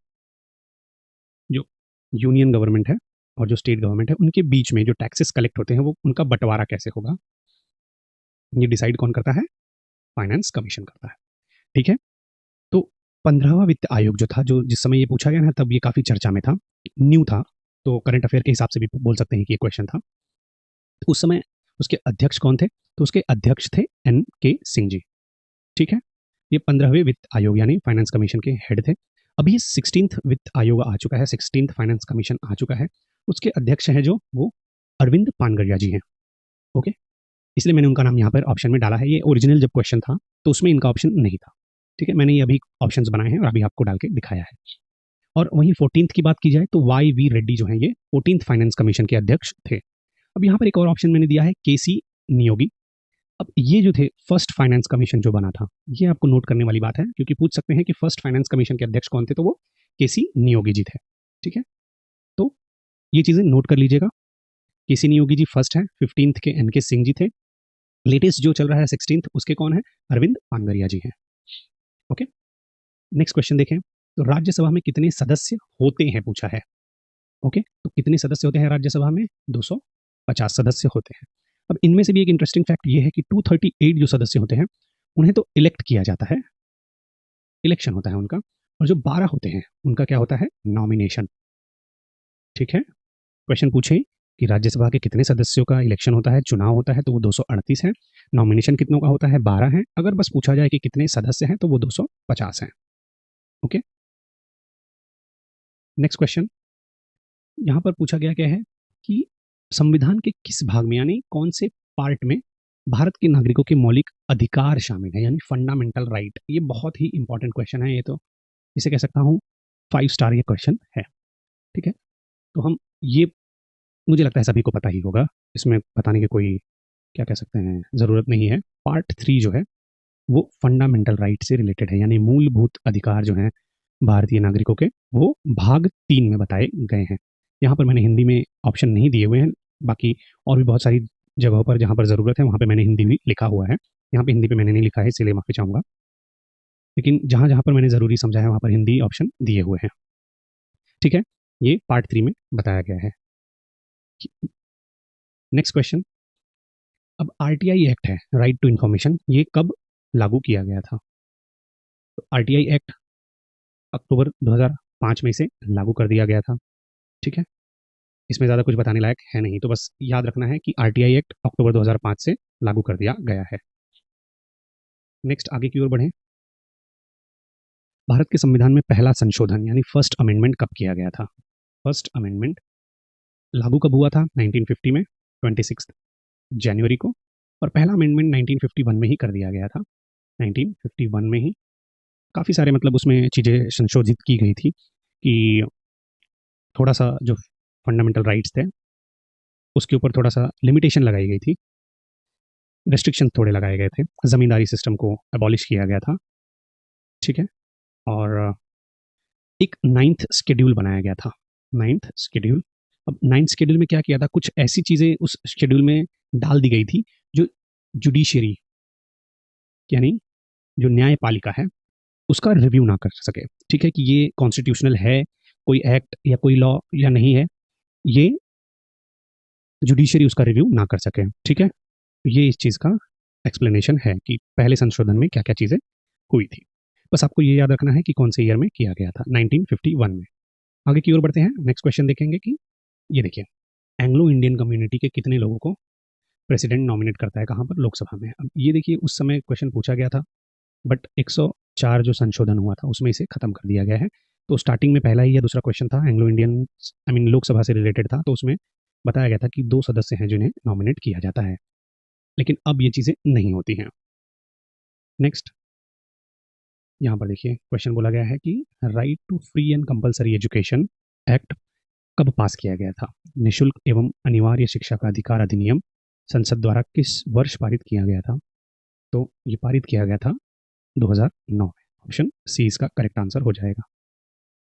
जो यूनियन गवर्नमेंट है और जो स्टेट गवर्नमेंट है, उनके बीच में जो टैक्सेस कलेक्ट होते हैं वो उनका बंटवारा कैसे होगा, ये डिसाइड कौन करता है, फाइनेंस कमीशन करता है। ठीक है, तो 15वां वित्त आयोग जो था, जो जिस समय ये पूछा गया ना तब ये काफी चर्चा में था, न्यू था, तो करंट अफेयर के हिसाब से भी बोल सकते हैं कि ये क्वेश्चन था। तो उस समय उसके अध्यक्ष कौन थे, तो उसके अध्यक्ष थे NK सिंह जी। ठीक है, ये 15वें वित्त आयोग यानी फाइनेंस कमीशन के हेड थे। अभी 16th वित्त आयोग आ चुका है, 16th फाइनेंस कमीशन आ चुका है, उसके अध्यक्ष हैं जो वो अरविंद पानगरिया जी हैं। ओके, इसलिए मैंने उनका नाम यहाँ पर ऑप्शन में डाला है। ये ओरिजिनल जब क्वेश्चन था तो उसमें इनका ऑप्शन नहीं था। ठीक है, मैंने ये अभी ऑप्शंस बनाए हैं और अभी आपको डाल के दिखाया है। और वहीं 14th की बात की जाए तो YV रेड्डी जो हैं ये 14th फाइनेंस कमीशन के अध्यक्ष थे। अब यहाँ पर एक और ऑप्शन मैंने दिया है KC नियोगी। अब ये जो थे फर्स्ट फाइनेंस कमीशन जो बना था, ये आपको नोट करने वाली बात है, क्योंकि पूछ सकते हैं कि फर्स्ट फाइनेंस कमीशन के अध्यक्ष कौन थे, तो वो KC नियोगी जी थे। ठीक है, तो ये चीजें नोट कर लीजिएगा। KC नियोगी जी फर्स्ट है, 15th के NK सिंह जी थे, लेटेस्ट जो चल रहा है 16th उसके कौन है, अरविंद पानगरिया जी हैं। ओके, नेक्स्ट क्वेश्चन देखें, तो राज्यसभा में कितने सदस्य होते हैं पूछा है। ओके, तो कितने सदस्य होते हैं राज्यसभा में, 250 सदस्य होते हैं। अब इनमें से भी एक इंटरेस्टिंग फैक्ट ये है कि 238 जो सदस्य होते हैं उन्हें तो इलेक्ट किया जाता है, इलेक्शन होता है उनका, और जो 12 होते हैं उनका क्या होता है, नॉमिनेशन। ठीक है, क्वेश्चन पूछे कि राज्यसभा के कितने सदस्यों का इलेक्शन होता है, चुनाव होता है, तो वो 238 है। नॉमिनेशन कितनों का होता है, 12 है। अगर बस पूछा जाए कि कितने सदस्य हैं तो वो 250 हैं। ओके, नेक्स्ट क्वेश्चन, यहाँ पर पूछा गया क्या है कि संविधान के किस भाग में यानी कौन से पार्ट में भारत के नागरिकों के मौलिक अधिकार शामिल है, यानी फंडामेंटल राइट। ये बहुत ही इंपॉर्टेंट क्वेश्चन है, ये तो इसे कह सकता हूँ 5 स्टार ये क्वेश्चन है। ठीक है, तो हम ये मुझे लगता है सभी को पता ही होगा, इसमें बताने की कोई क्या कह सकते हैं ज़रूरत नहीं है। पार्ट 3 जो है वो फंडामेंटल राइट से रिलेटेड है, यानी मूलभूत अधिकार जो हैं भारतीय नागरिकों के, वो भाग 3 में बताए गए हैं। यहाँ पर मैंने हिंदी में ऑप्शन नहीं दिए हुए हैं, बाकी और भी बहुत सारी जगहों पर जहाँ पर ज़रूरत है वहाँ पे मैंने हिंदी भी लिखा हुआ है। यहाँ पे हिंदी पे मैंने नहीं लिखा है, इसीलिए माफ़ी चाहूँगा, लेकिन जहाँ जहाँ पर मैंने ज़रूरी समझा है वहाँ पर हिंदी ऑप्शन दिए हुए हैं। ठीक है, ये पार्ट 3 में बताया गया है। नेक्स्ट क्वेश्चन, अब RTI एक्ट है, राइट टू इन्फॉर्मेशन, ये कब लागू किया गया था। तो RTI एक्ट अक्टूबर 2005 में इसे लागू कर दिया गया था। ठीक है, इसमें ज़्यादा कुछ बताने लायक है नहीं, तो बस याद रखना है कि RTI एक्ट अक्टूबर 2005 से लागू कर दिया गया है। नेक्स्ट आगे की ओर बढ़ें, भारत के संविधान में पहला संशोधन यानी फर्स्ट अमेंडमेंट कब किया गया था। फर्स्ट अमेंडमेंट लागू कब हुआ था, 1950 में 26 जनवरी को, और पहला अमेंडमेंट 1951 में ही कर दिया गया था, 1951 में ही। काफ़ी सारे मतलब उसमें चीज़ें संशोधित की गई थी कि थोड़ा सा जो फंडामेंटल राइट्स थे उसके ऊपर थोड़ा सा लिमिटेशन लगाई गई थी, रेस्ट्रिक्शन थोड़े लगाए गए थे, ज़मींदारी सिस्टम को अबॉलिश किया गया था। ठीक है, और एक 9th शेड्यूल बनाया गया था, 9th शेड्यूल। अब 9th शेड्यूल में क्या किया था, कुछ ऐसी चीज़ें उस शेड्यूल में डाल दी गई थी जो जुडिशरी यानी जो न्यायपालिका है उसका रिव्यू ना कर सके, ठीक है, कि ये कॉन्स्टिट्यूशनल है, कोई एक्ट या कोई लॉ या नहीं है, ये जुडिशरी उसका रिव्यू ना कर सके, ठीक है। ये इस चीज़ का एक्सप्लेनेशन है कि पहले संशोधन में क्या क्या चीज़ें हुई थी। बस आपको ये याद रखना है कि कौन से ईयर में किया गया था, 1951 में। आगे की ओर बढ़ते हैं, नेक्स्ट क्वेश्चन देखेंगे कि ये देखिए, एंग्लो इंडियन कम्युनिटी के कितने लोगों को प्रेसिडेंट नॉमिनेट करता है, कहाँ पर, लोकसभा में। अब ये देखिए, उस समय क्वेश्चन पूछा गया था, बट 104 जो संशोधन हुआ था उसमें इसे खत्म कर दिया गया है। तो स्टार्टिंग में पहला ही या दूसरा क्वेश्चन था Anglo Indian, I mean Lok Sabha से रिलेटेड था, तो उसमें बताया गया था कि 2 सदस्य हैं जिन्हें नॉमिनेट किया जाता है, लेकिन अब ये चीज़ें नहीं होती हैं। नेक्स्ट, यहाँ पर देखिए क्वेश्चन बोला गया है कि right to free and compulsory education act कब पास किया गया था। निशुल्क एवं अनिवार्य शिक्षा का अधिकार अधिनियम संसद द्वारा किस वर्ष पारित किया गया था। तो ये पारित किया गया था 2009 में। ऑप्शन सी इसका करेक्ट आंसर हो जाएगा,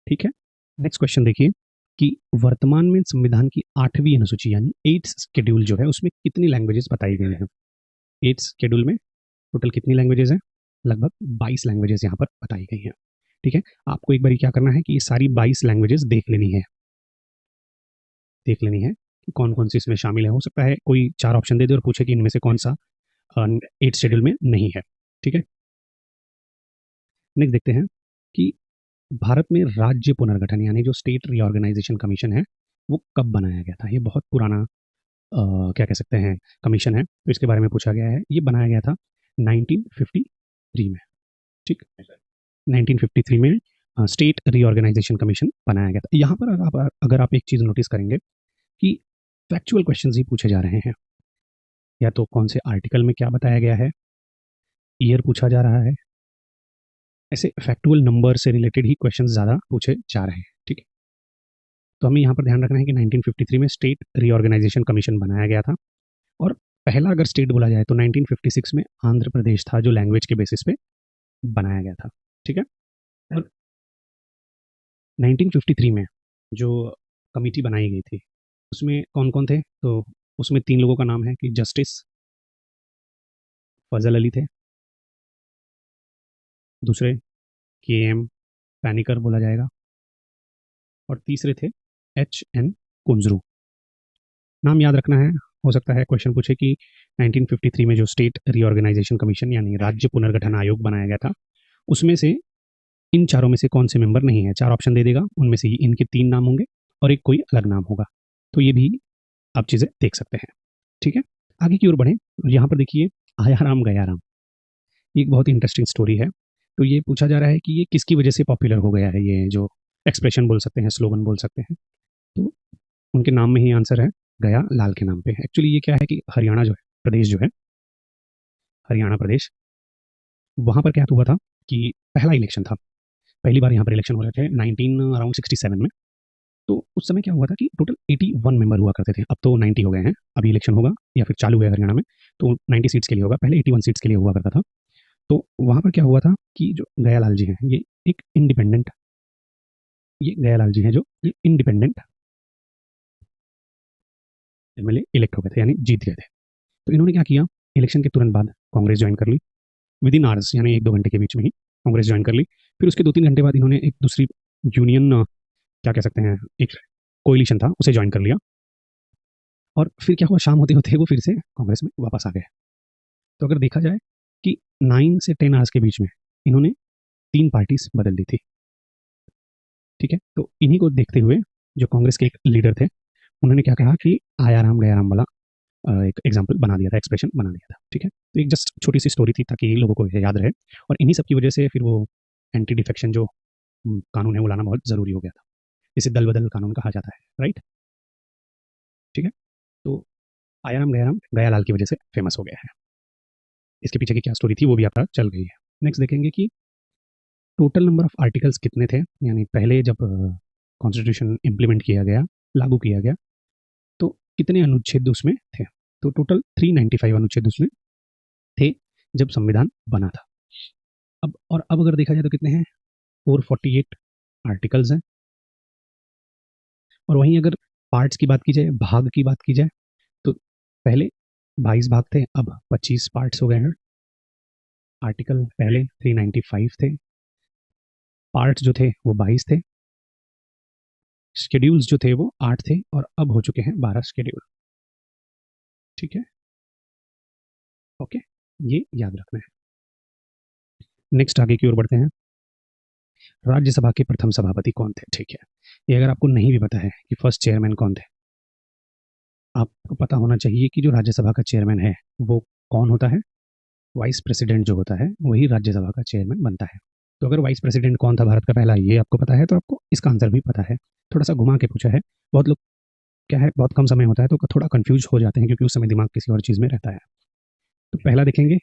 ठीक है। नेक्स्ट क्वेश्चन देखिए कि वर्तमान में संविधान की 8वीं अनुसूची यानी 8th शेड्यूल जो है उसमें कितनी लैंग्वेजेस बताई गई हैं। 8th शेड्यूल में टोटल कितनी लैंग्वेजेस हैं, लगभग 22 लैंग्वेजेस यहाँ पर बताई गई हैं, ठीक है। आपको एक बार क्या करना है कि ये सारी 22 लैंग्वेजेस देख लेनी है, देख लेनी है कि कौन कौन सी इसमें शामिल है। हो सकता है कोई 4 ऑप्शन दे दे और पूछे कि इनमें से कौन सा 8th शेड्यूल में नहीं है, ठीक है। नेक्स्ट देखते हैं कि भारत में राज्य पुनर्गठन यानी जो स्टेट रीऑर्गेनाइजेशन कमीशन है वो कब बनाया गया था। ये बहुत पुराना क्या कह सकते हैं कमीशन है, तो इसके बारे में पूछा गया है। ये बनाया गया था 1953 में, ठीक, 1953 में स्टेट रीऑर्गेनाइजेशन कमीशन बनाया गया था। यहाँ पर अगर आप एक चीज़ नोटिस करेंगे कि फैक्चुअल क्वेश्चंस ही पूछे जा रहे हैं, या तो कौन से आर्टिकल में क्या बताया गया है, ईयर पूछा जा रहा है, ऐसे फैक्चुअल नंबर से रिलेटेड ही क्वेश्चंस ज़्यादा पूछे जा रहे हैं, ठीक है। तो हमें यहाँ पर ध्यान रखना है कि 1953 में स्टेट रीऑर्गेनाइजेशन कमीशन बनाया गया था, और पहला अगर स्टेट बोला जाए तो 1956 में आंध्र प्रदेश था जो लैंग्वेज के बेसिस पे बनाया गया था, ठीक है। और 1953 में जो कमेटी बनाई गई थी उसमें कौन कौन थे, तो उसमें 3 लोगों का नाम है कि जस्टिस फजल अली थे, दूसरे KM पैनिकर बोला जाएगा, और तीसरे थे HN कुंजरू। नाम याद रखना है, हो सकता है क्वेश्चन पूछे कि 1953 में जो स्टेट रीऑर्गेनाइजेशन कमीशन यानी राज्य पुनर्गठन आयोग बनाया गया था उसमें से इन चारों में से कौन से मेंबर नहीं है। 4 ऑप्शन दे देगा, उनमें से इनके 3 नाम होंगे और एक कोई अलग नाम होगा, तो ये भी आप चीज़ें देख सकते हैं, ठीक है। आगे की ओर बढ़ें, यहाँ पर देखिए आया राम गया राम, ये एक बहुत ही इंटरेस्टिंग स्टोरी है। तो ये पूछा जा रहा है कि ये किसकी वजह से पॉपुलर हो गया है, ये जो एक्सप्रेशन बोल सकते हैं, स्लोगन बोल सकते हैं, तो उनके नाम में ही आंसर है, गया लाल के नाम पे। एक्चुअली ये क्या है कि हरियाणा जो है, प्रदेश जो है, हरियाणा प्रदेश, वहाँ पर क्या हुआ था कि पहला इलेक्शन था, पहली बार यहाँ पर इलेक्शन हो रहे थे 19 अराउंड 67 में। तो उस समय क्या हुआ था कि टोटल 81 मेंबर हुआ करते थे, अब तो 90 हो गए हैं। अभी इलेक्शन होगा या फिर चालू है हरियाणा में, तो 90 सीट्स के लिए होगा, पहले 81 सीट्स के लिए हुआ करता था। तो वहाँ पर क्या हुआ था कि जो गयालाल जी हैं ये एक इंडिपेंडेंट, ये गयालाल जी हैं जो ये इंडिपेंडेंट MLA इलेक्ट हो गए थे, यानी जीत गए थे। तो इन्होंने क्या किया, इलेक्शन के तुरंत बाद कांग्रेस ज्वाइन कर ली, विद इन आवर्स यानी 1-2 घंटे के बीच में ही कांग्रेस ज्वाइन कर ली। फिर उसके 2-3 घंटे बाद इन्होंने एक दूसरी यूनियन, क्या कह सकते हैं, एक कोलिशन था उसे ज्वाइन कर लिया, और फिर क्या हुआ, शाम होते होते वो फिर से कांग्रेस में वापस आ गए। तो अगर देखा जाए कि 9 से 10 आवर्स के बीच में इन्होंने 3 पार्टीज बदल दी थी, ठीक है। तो इन्हीं को देखते हुए जो कांग्रेस के एक लीडर थे उन्होंने क्या कहा कि आया राम गया राम वाला एक एग्जाम्पल बना दिया था, एक्सप्रेशन बना दिया था, ठीक है। तो एक जस्ट छोटी सी स्टोरी थी ताकि लोगों को याद रहे, और इन्हीं सब की वजह से फिर वो एंटी डिफेक्शन जो कानून है वो लाना बहुत ज़रूरी हो गया था, इसे दल बदल कानून कहा जाता है, राइट, ठीक है। तो आया राम गया लाल की वजह से फेमस हो गया है। इसके पीछे की क्या स्टोरी थी वो भी आपका चल गई है। नेक्स्ट देखेंगे कि टोटल नंबर ऑफ आर्टिकल्स कितने थे, यानी पहले जब कॉन्स्टिट्यूशन इम्प्लीमेंट किया गया, लागू किया गया, तो कितने अनुच्छेद उसमें थे। तो टोटल 395 अनुच्छेद उसमें थे जब संविधान बना था। अब अगर देखा जाए तो कितने हैं, 448 आर्टिकल्स हैं, और वहीं अगर पार्ट्स की बात की जाए, भाग की बात की जाए, तो पहले 22 भाग थे, अब 25 पार्ट्स हो गए हैं, आर्टिकल पहले 395 थे, पार्ट जो थे वो 22 थे, शेड्यूल्स जो थे वो 8 थे और अब हो चुके हैं 12 शेड्यूल। ठीक है, ओके, ये याद रखना है। नेक्स्ट आगे की ओर बढ़ते हैं। राज्यसभा के प्रथम सभापति कौन थे? ठीक है, ये अगर आपको नहीं भी पता है कि फर्स्ट चेयरमैन कौन थे, आपको पता होना चाहिए कि जो राज्यसभा का चेयरमैन है वो कौन होता है। वाइस प्रेसिडेंट जो होता है वही राज्यसभा का चेयरमैन बनता है। तो अगर वाइस प्रेसिडेंट कौन था भारत का पहला, ये आपको पता है तो आपको इसका आंसर भी पता है। थोड़ा सा घुमा के पूछा है, बहुत लोग क्या है, बहुत कम समय होता है तो थोड़ा कंफ्यूज हो जाते हैं क्योंकि उस समय दिमाग किसी और चीज़ में रहता है। तो पहला देखेंगे,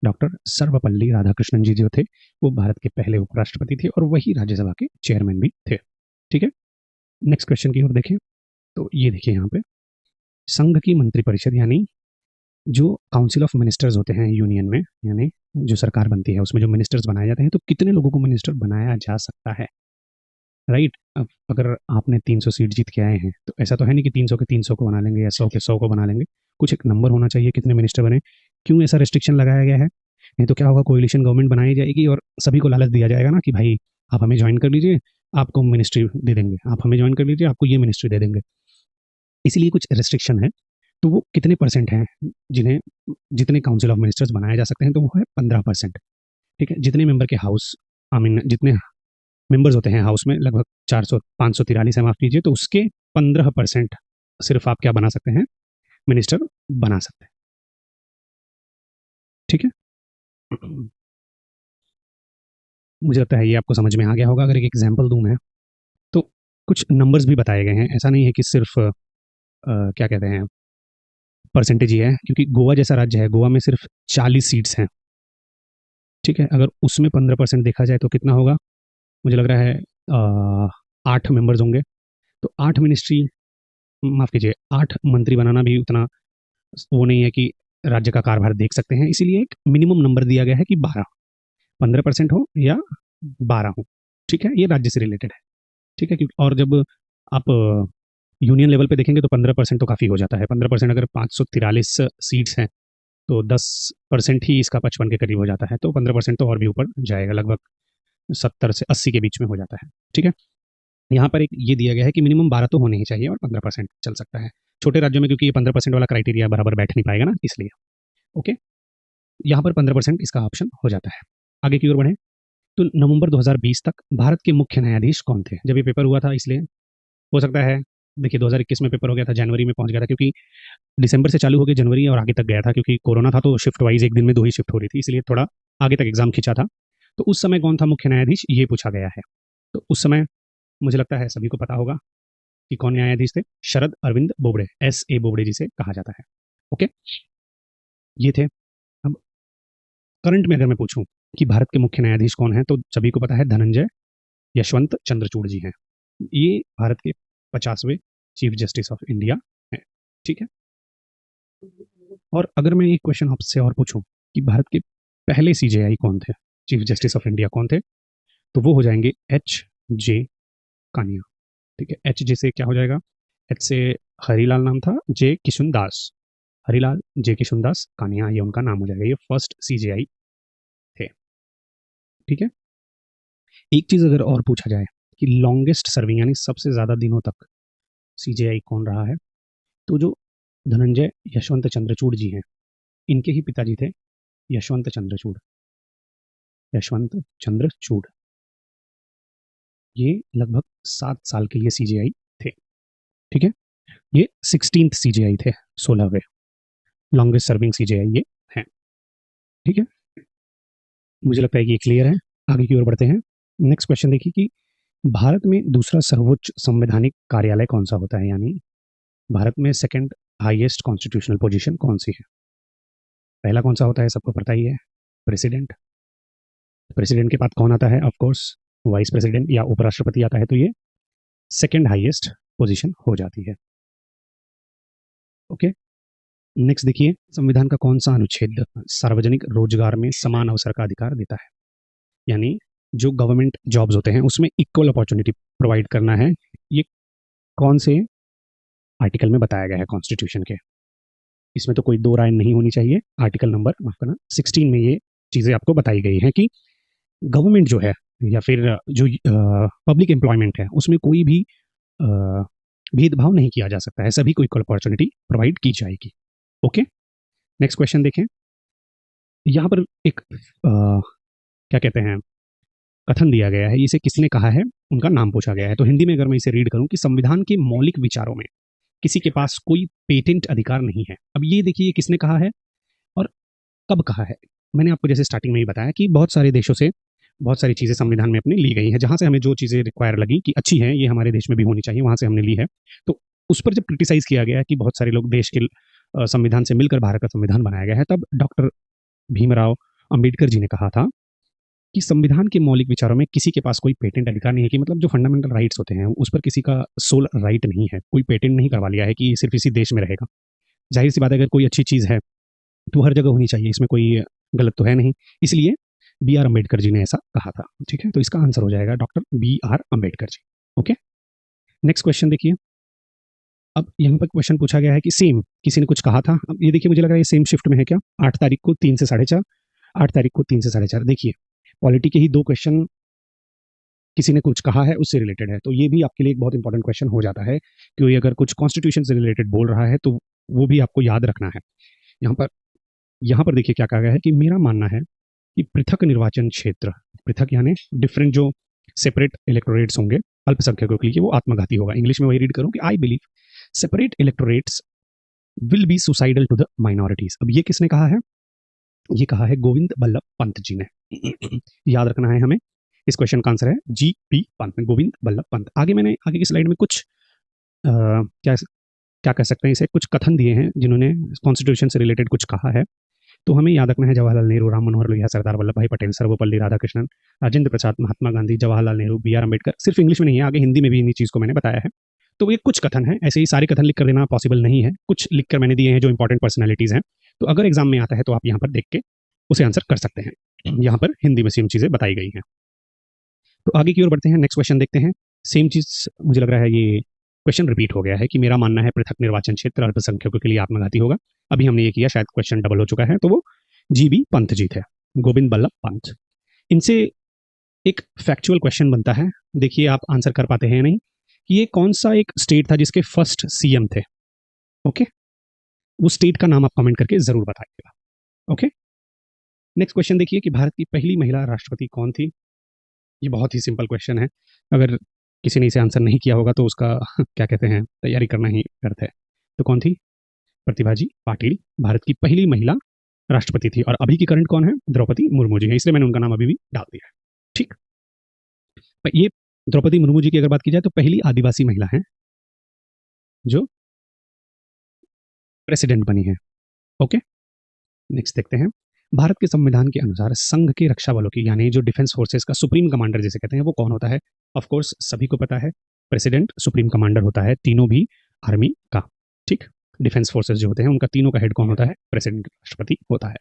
डॉक्टर सर्वपल्ली राधाकृष्णन जी जो थे वो भारत के पहले उपराष्ट्रपति थे और वही राज्यसभा के चेयरमैन भी थे। ठीक है, नेक्स्ट क्वेश्चन की ओर देखें। तो ये देखिए यहाँ पे, संघ की मंत्रिपरिषद यानी जो काउंसिल ऑफ मिनिस्टर्स होते हैं यूनियन में, यानी जो सरकार बनती है उसमें जो मिनिस्टर्स बनाए जाते हैं, तो कितने लोगों को मिनिस्टर बनाया जा सकता है? राइट, अब अगर आपने 300 सीट जीत के आए हैं तो ऐसा तो है नहीं कि 300 के 300 को बना लेंगे या 100 के 100 को बना लेंगे। कुछ एक नंबर होना चाहिए कितने मिनिस्टर बने। क्यों ऐसा रेस्ट्रिक्शन लगाया गया है? नहीं तो क्या होगा, कोalition गवर्नमेंट बनाई जाएगी और सभी को लालच दिया जाएगा ना कि भाई आप हमें ज्वाइन कर लीजिए, आपको मिनिस्ट्री दे देंगे, आप हमें ज्वाइन कर लीजिए, आपको ये मिनिस्ट्री दे देंगे। इसीलिए कुछ रेस्ट्रिक्शन है। तो वो कितने परसेंट हैं जिन्हें, जितने काउंसिल ऑफ मिनिस्टर्स बनाए जा सकते हैं, तो वो है 15%। ठीक है, जितने मेंबर के हाउस, आई मीन जितने मेंबर्स होते हैं हाउस में, लगभग 543 है, माफ कीजिए, तो उसके 15% सिर्फ आप क्या बना सकते हैं, मिनिस्टर बना सकते हैं। ठीक है, मुझे लगता है ये आपको समझ में आ गया होगा। अगर एक एग्जाम्पल दूं मैं, तो कुछ नंबर्स भी बताए गए हैं, ऐसा नहीं है कि सिर्फ क्या कहते हैं परसेंटेज ही है, क्योंकि गोवा जैसा राज्य है, गोवा में सिर्फ 40 सीट्स हैं। ठीक है, अगर उसमें 15% देखा जाए तो कितना होगा, मुझे लग रहा है 8 मेंबर्स होंगे। तो 8 मिनिस्ट्री, माफ कीजिए, 8 मंत्री बनाना भी उतना वो नहीं है कि राज्य का कार्यभार देख सकते हैं। इसीलिए एक मिनिमम नंबर दिया गया है कि 12, 15% हो या 12 हो। ठीक है, ये राज्य से रिलेटेड है। ठीक है, क्योंकि और जब आप यूनियन लेवल पे देखेंगे तो 15% तो काफ़ी हो जाता है। 15% अगर 543 सीट्स हैं तो 10% ही इसका 55 के करीब हो जाता है, तो 15% तो और भी ऊपर जाएगा, लगभग 70 से 80 के बीच में हो जाता है। ठीक है, यहाँ पर एक ये दिया गया है कि मिनिमम 12 तो होने ही चाहिए और 15% चल सकता है। छोटे राज्यों में क्योंकि ये 15% वाला क्राइटेरिया बराबर बैठ नहीं पाएगा ना, इसलिए ओके, यहाँ पर 15% इसका ऑप्शन हो जाता है। आगे की ओर बढ़े तो नवंबर 2020 तक भारत के मुख्य न्यायाधीश कौन थे? जब ये पेपर हुआ था, इसलिए हो सकता है, देखिए 2021 में पेपर हो गया था, जनवरी में पहुंच गया था, क्योंकि दिसंबर से चालू होकर जनवरी और आगे तक गया था, क्योंकि कोरोना था तो शिफ्ट वाइज एक दिन में 2 ही शिफ्ट हो रही थी, इसलिए थोड़ा आगे तक एग्जाम खींचा था। तो उस समय कौन था मुख्य न्यायाधीश, ये पूछा गया है। तो उस समय मुझे लगता है सभी को पता होगा कि कौन न्यायाधीश थे। शरद अरविंद बोबड़े, SA बोबड़े जिसे कहा जाता है। ओके, ये थे। अब करंट में अगर मैं पूछूं कि भारत के मुख्य न्यायाधीश कौन है, तो सभी को पता है धनंजय यशवंत चंद्रचूड़ जी हैं। ये भारत के 50वें चीफ जस्टिस ऑफ इंडिया हैं। ठीक है, और अगर मैं एक क्वेश्चन आपसे और पूछूं कि भारत के पहले CJI कौन थे, चीफ जस्टिस ऑफ इंडिया कौन थे, तो वो हो जाएंगे HJ कानिया। ठीक है, HJ से क्या हो जाएगा, H से हरीलाल नाम था, J किशुन दास, हरीलाल J किशुन दास कानिया, ये उनका नाम हो जाएगा। ये फर्स्ट CJI थे। ठीक है, एक चीज अगर और पूछा जाए कि लॉन्गेस्ट सर्विंग यानी सबसे ज्यादा दिनों तक CJI कौन रहा है, तो जो धनंजय यशवंत चंद्रचूड़ जी हैं, इनके ही पिताजी थे यशवंत चंद्रचूड़, यशवंत चंद्रचूड़। ये लगभग 7 साल के लिए CJI थे। ठीक है, ये 16th CJI थे, 16वें लॉन्गेस्ट सर्विंग CJI ये हैं। ठीक है, मुझे लगता है कि ये क्लियर है। आगे की ओर बढ़ते हैं। नेक्स्ट क्वेश्चन देखिए कि भारत में दूसरा सर्वोच्च संवैधानिक कार्यालय कौन सा होता है, यानी भारत में सेकंड हाईएस्ट कॉन्स्टिट्यूशनल पोजीशन कौन सी है? पहला कौन सा होता है, सबको पता ही है, प्रेसिडेंट। प्रेसिडेंट के बाद कौन आता है, ऑफ कोर्स वाइस प्रेसिडेंट या उपराष्ट्रपति आता है, तो ये सेकंड हाईएस्ट पोजीशन हो जाती है। ओके, नेक्स्ट देखिए, संविधान का कौन सा अनुच्छेद सार्वजनिक रोजगार में समान अवसर का अधिकार देता है, यानी जो गवर्नमेंट जॉब्स होते हैं उसमें इक्वल अपॉर्चुनिटी प्रोवाइड करना है, ये कौन से आर्टिकल में बताया गया है कॉन्स्टिट्यूशन के? इसमें तो कोई दो राय नहीं होनी चाहिए। आर्टिकल नंबर, माफ करना, 16 में ये चीज़ें आपको बताई गई हैं कि गवर्नमेंट जो है या फिर जो पब्लिक एम्प्लॉयमेंट है उसमें कोई भी भेदभाव नहीं किया जा सकता है, सभी को इक्वल अपॉर्चुनिटी प्रोवाइड की जाएगी। ओके, नेक्स्ट क्वेश्चन देखें। यहाँ पर एक क्या कहते हैं कथन दिया गया है, इसे किसने कहा है, उनका नाम पूछा गया है। तो हिंदी में अगर मैं इसे रीड करूं कि संविधान के मौलिक विचारों में किसी के पास कोई पेटेंट अधिकार नहीं है। अब ये देखिए ये किसने कहा है और कब कहा है। मैंने आपको जैसे स्टार्टिंग में ही बताया कि बहुत सारे देशों से बहुत सारी चीज़ें संविधान में अपने ली गई हैं, जहाँ से हमें जो चीज़ें रिक्वायर लगी कि अच्छी हैं, ये हमारे देश में भी होनी चाहिए, वहाँ से हमने ली है। तो उस पर जब क्रिटिसाइज़ किया गया कि बहुत सारे लोग देश के संविधान से मिलकर भारत का संविधान बनाया गया है, तब डॉक्टर भीमराव अंबेडकर जी ने कहा था कि संविधान के मौलिक विचारों में किसी के पास कोई पेटेंट अधिकार नहीं है, कि मतलब जो फंडामेंटल राइट्स होते हैं उस पर किसी का सोल राइट नहीं है, कोई पेटेंट नहीं करवा लिया है कि ये सिर्फ इसी देश में रहेगा। जाहिर सी बात है, अगर कोई अच्छी चीज़ है तो हर जगह होनी चाहिए, इसमें कोई गलत तो है नहीं। इसलिए बी आर अम्बेडकर जी ने ऐसा कहा था। ठीक है, तो इसका आंसर हो जाएगा doctor B R Ambedkar ji. Okay, next question देखिए। अब यहाँ पर क्वेश्चन पूछा गया है कि सेम किसी ने कुछ कहा था। अब ये देखिए, मुझे लग रहा है ये सेम शिफ्ट में है क्या। 8 तारीख को 3 से 4:30, 8 तारीख को 3 से 4:30। देखिए पॉलिटी के ही 2 क्वेश्चन किसी ने कुछ कहा है उससे रिलेटेड है, तो ये भी आपके लिए एक बहुत इंपॉर्टेंट क्वेश्चन हो जाता है, क्योंकि अगर कुछ कॉन्स्टिट्यूशन से रिलेटेड बोल रहा है तो वो भी आपको याद रखना है। यहाँ पर देखिए क्या कहा गया है कि मेरा मानना है कि पृथक निर्वाचन क्षेत्र, पृथक यानी डिफरेंट, जो सेपरेट इलेक्टोरेट्स होंगे अल्पसंख्यकों के लिए, वो आत्मघाती होगा। इंग्लिश में वही रीड करूं कि I believe separate electorates will be suicidal to the minorities. अब ये किसने कहा है, ये कहा है गोविंद बल्लभ पंत जी ने। याद रखना है हमें, इस क्वेश्चन का आंसर है जी पी पंत, गोविंद बल्लभ पंत। आगे मैंने आगे की स्लाइड में कुछ क्या क्या कह सकते हैं इसे, कुछ कथन दिए हैं जिन्होंने कॉन्स्टिट्यूशन से रिलेटेड कुछ कहा है। तो हमें याद रखना है जवाहरलाल नेहरू, राम मनोहर लोहिया, सरदार वल्लभ भाई पटेल, सर्वपल्ली राधाकृष्णन, राजेंद्र प्रसाद, महात्मा गांधी, जवाहरलाल नेहरू, बी आर अम्बेडकर। सिर्फ इंग्लिश में नहीं है, आगे हिंदी में भी इन्हीं चीज़ को मैंने बताया है। तो ये कुछ कथन है, ऐसे ही सारे कथन लिख कर देना पॉसिबल नहीं है, कुछ लिख कर मैंने दिए हैं जो इंपॉर्टेंट पर्सनैलिटीज़ हैं। तो अगर एग्जाम में आता है तो आप यहाँ पर देख के उसे आंसर कर सकते हैं। यहाँ पर हिंदी में सेम चीज़ें बताई गई हैं। तो आगे की ओर बढ़ते हैं, नेक्स्ट क्वेश्चन देखते हैं। सेम चीज़ मुझे लग रहा है ये क्वेश्चन रिपीट हो गया है कि मेरा मानना है पृथक निर्वाचन क्षेत्र अल्पसंख्यकों के लिए आत्मघाती होगा। अभी हमने ये किया, शायद क्वेश्चन डबल हो चुका है, तो वो जी बी पंत जी थे, गोविंद बल्लभ पंत। इनसे एक फैक्चुअल क्वेश्चन बनता है, देखिए आप आंसर कर पाते हैं नहीं, कि ये कौन सा एक स्टेट था जिसके फर्स्ट सीएम थे। ओके, उस स्टेट का नाम आप कमेंट करके जरूर बताइएगा। ओके, नेक्स्ट क्वेश्चन देखिए कि भारत की पहली महिला राष्ट्रपति कौन थी। ये बहुत ही सिंपल क्वेश्चन है, अगर किसी ने इसे आंसर नहीं किया होगा तो उसका क्या कहते हैं तैयारी करना ही व्यर्थ है। तो कौन थी, प्रतिभा जी पाटिल भारत की पहली महिला राष्ट्रपति थी, और अभी की करंट कौन है, द्रौपदी मुर्मू जी है, इसलिए मैंने उनका नाम अभी भी डाल दिया है। ठीक, ये द्रौपदी मुर्मू जी की अगर बात की जाए तो पहली आदिवासी महिला है जो प्रेसिडेंट बनी है। ओके, नेक्स्ट देखते हैं। भारत के संविधान के अनुसार संघ के रक्षा बलों की यानी जो डिफेंस फोर्सेस का सुप्रीम कमांडर जिसे कहते हैं वो कौन होता है। ऑफ कोर्स सभी को पता है, प्रेसिडेंट सुप्रीम कमांडर होता है, तीनों भी आर्मी का। ठीक, डिफेंस फोर्सेस जो होते हैं उनका तीनों का हेड कौन होता है, प्रेसिडेंट राष्ट्रपति होता है।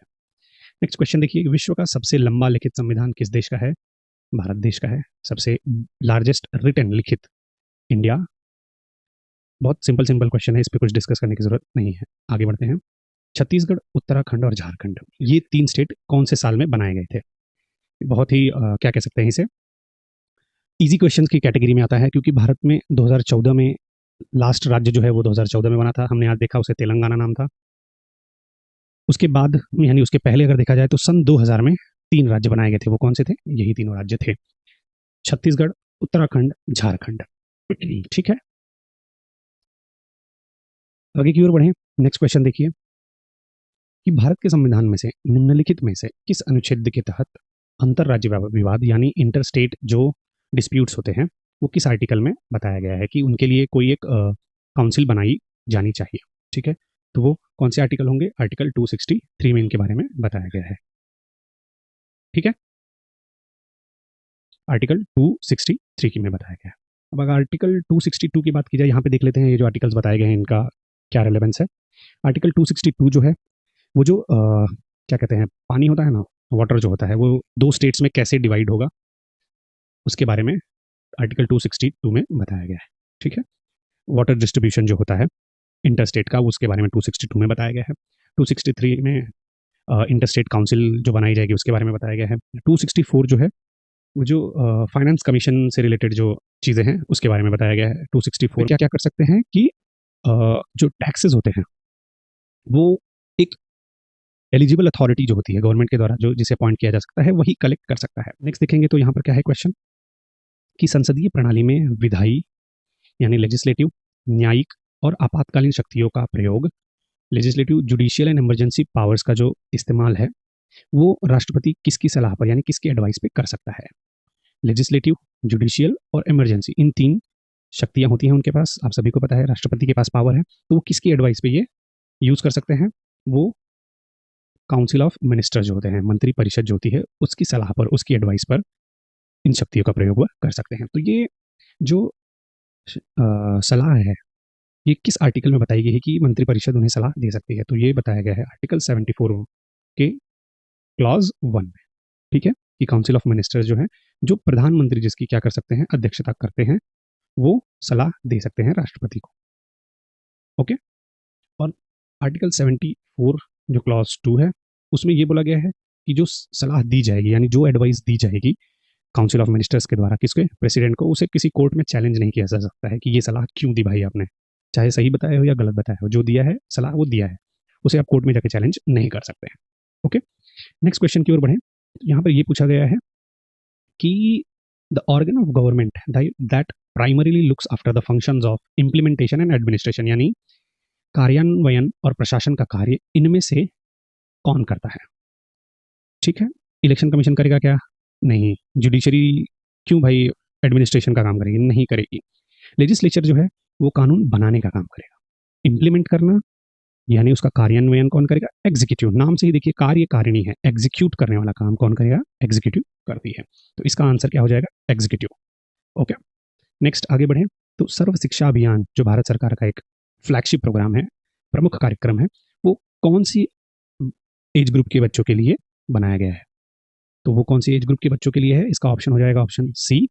नेक्स्ट क्वेश्चन देखिए, विश्व का सबसे लंबा लिखित संविधान किस देश का है, भारत देश का है। सबसे लार्जेस्ट रिटन लिखित, इंडिया। बहुत सिंपल सिंपल क्वेश्चन है, इस पर कुछ डिस्कस करने की जरूरत नहीं है। आगे बढ़ते हैं। छत्तीसगढ़, उत्तराखंड और झारखंड, ये 3 स्टेट कौन से साल में बनाए गए थे। बहुत ही क्या कह सकते हैं इसे, इजी क्वेश्चन की कैटेगरी में आता है, क्योंकि भारत में 2014 में लास्ट राज्य जो है वो 2014 में बना था। हमने आज देखा उसे तेलंगाना नाम था। उसके बाद यानी उसके पहले अगर देखा जाए तो सन 2000 में 3 राज्य बनाए गए थे। वो कौन से थे, यही तीनों राज्य थे, छत्तीसगढ़, उत्तराखंड, झारखंड। ठीक है, आगे की ओर बढ़े। नेक्स्ट क्वेश्चन देखिए कि भारत के संविधान में से निम्नलिखित में से किस अनुच्छेद के तहत अंतरराज्य विवाद यानी इंटर स्टेट जो डिस्प्यूट्स होते हैं वो किस आर्टिकल में बताया गया है कि उनके लिए कोई एक काउंसिल बनाई जानी चाहिए। ठीक है, तो वो कौन से आर्टिकल होंगे, आर्टिकल 263 में इनके बारे में बताया गया है। ठीक है, आर्टिकल 263 की में बताया गया है। अब अगर आर्टिकल 262 की बात की जाए, यहाँ पे देख लेते हैं ये जो आर्टिकल्स बताए गए हैं इनका क्या रेलेवेंस है। आर्टिकल 262 जो है वो जो क्या कहते हैं पानी होता है ना, वाटर जो होता है वो 2 स्टेट्स में कैसे डिवाइड होगा उसके बारे में आर्टिकल 262 में बताया गया है। ठीक है, वाटर डिस्ट्रीब्यूशन जो होता है इंटर स्टेट का, उसके बारे में 262 में बताया गया है। 263 में इंटरस्टेट काउंसिल जो बनाई जाएगी उसके बारे में बताया गया है। 264 जो है वो जो फाइनेंस कमीशन से रिलेटेड जो चीज़ें हैं उसके बारे में बताया गया है। 264 क्या क्या कर सकते हैं कि जो टैक्सेस होते हैं वो एक एलिजिबल अथॉरिटी जो होती है गवर्नमेंट के द्वारा जो जिसे अपॉइंट किया जा सकता है वही कलेक्ट कर सकता है। नेक्स्ट देखेंगे तो यहाँ पर क्या है क्वेश्चन कि संसदीय प्रणाली में विधायी यानी लेजिस्लेटिव, न्यायिक और आपातकालीन शक्तियों का प्रयोग, legislative, judicial and emergency powers का जो इस्तेमाल है वो राष्ट्रपति किसकी सलाह पर यानी किसकी एडवाइस पे कर सकता है। लेजिस्लेटिव, जुडिशियल और इमरजेंसी, इन 3 शक्तियां होती हैं उनके पास, आप सभी को पता है राष्ट्रपति के पास पावर है, तो वो किसकी एडवाइस पे ये यूज कर सकते हैं, वो काउंसिल ऑफ मिनिस्टर जो होते हैं, मंत्री परिषद जो होती है उसकी सलाह पर, उसकी एडवाइस पर इन शक्तियों का प्रयोग वह कर सकते हैं। तो ये जो सलाह है ये किस आर्टिकल में बताई गई है कि मंत्रिपरिषद उन्हें सलाह दे सकती है, तो ये बताया गया है आर्टिकल 74 के क्लॉज 1 में। ठीक है, कि काउंसिल ऑफ मिनिस्टर्स जो है, जो प्रधानमंत्री जिसकी क्या कर सकते हैं, अध्यक्षता करते हैं, वो सलाह दे सकते हैं राष्ट्रपति को। ओके, और आर्टिकल 74 जो क्लॉज 2 है उसमें ये बोला गया है कि जो सलाह दी जाएगी यानी जो एडवाइस दी जाएगी काउंसिल ऑफ मिनिस्टर्स के द्वारा किसके, प्रेसिडेंट को, उसे किसी कोर्ट में चैलेंज नहीं किया जा सकता है कि ये सलाह क्यों दी भाई आपने, चाहे सही बताया हो या गलत बताया हो, जो दिया है सलाह वो दिया है, उसे आप कोर्ट में जाके चैलेंज नहीं कर सकते हैं। ओके, नेक्स्ट क्वेश्चन की ओर बढ़े। यहाँ पर ये पूछा गया है कि the organ of government that primarily looks after the functions of implementation and administration, यानी कार्यान्वयन और प्रशासन का कार्य इनमें से कौन करता है। ठीक है, इलेक्शन कमीशन करेगा क्या, नहीं। जुडिशरी क्यों भाई एडमिनिस्ट्रेशन का काम करेगी, नहीं करेगी। लेजिस्लेचर जो है वो कानून बनाने का काम करेगा। इम्प्लीमेंट करना यानी उसका कार्यान्वयन कौन करेगा, एग्जीक्यूटिव। नाम से ही देखिए कार्यकारिणी है, एग्जीक्यूट करने वाला काम कौन करेगा, एग्जीक्यूटिव करती है। तो इसका आंसर क्या हो जाएगा, एग्जीक्यूटिव। ओके, नेक्स्ट आगे बढ़े तो सर्व शिक्षा अभियान जो भारत सरकार का एक फ्लैगशिप प्रोग्राम है, प्रमुख कार्यक्रम है, वो कौन सी एज ग्रुप के बच्चों के लिए बनाया गया है। तो वो कौन सी एज ग्रुप के बच्चों के लिए है, इसका ऑप्शन हो जाएगा ऑप्शन सी,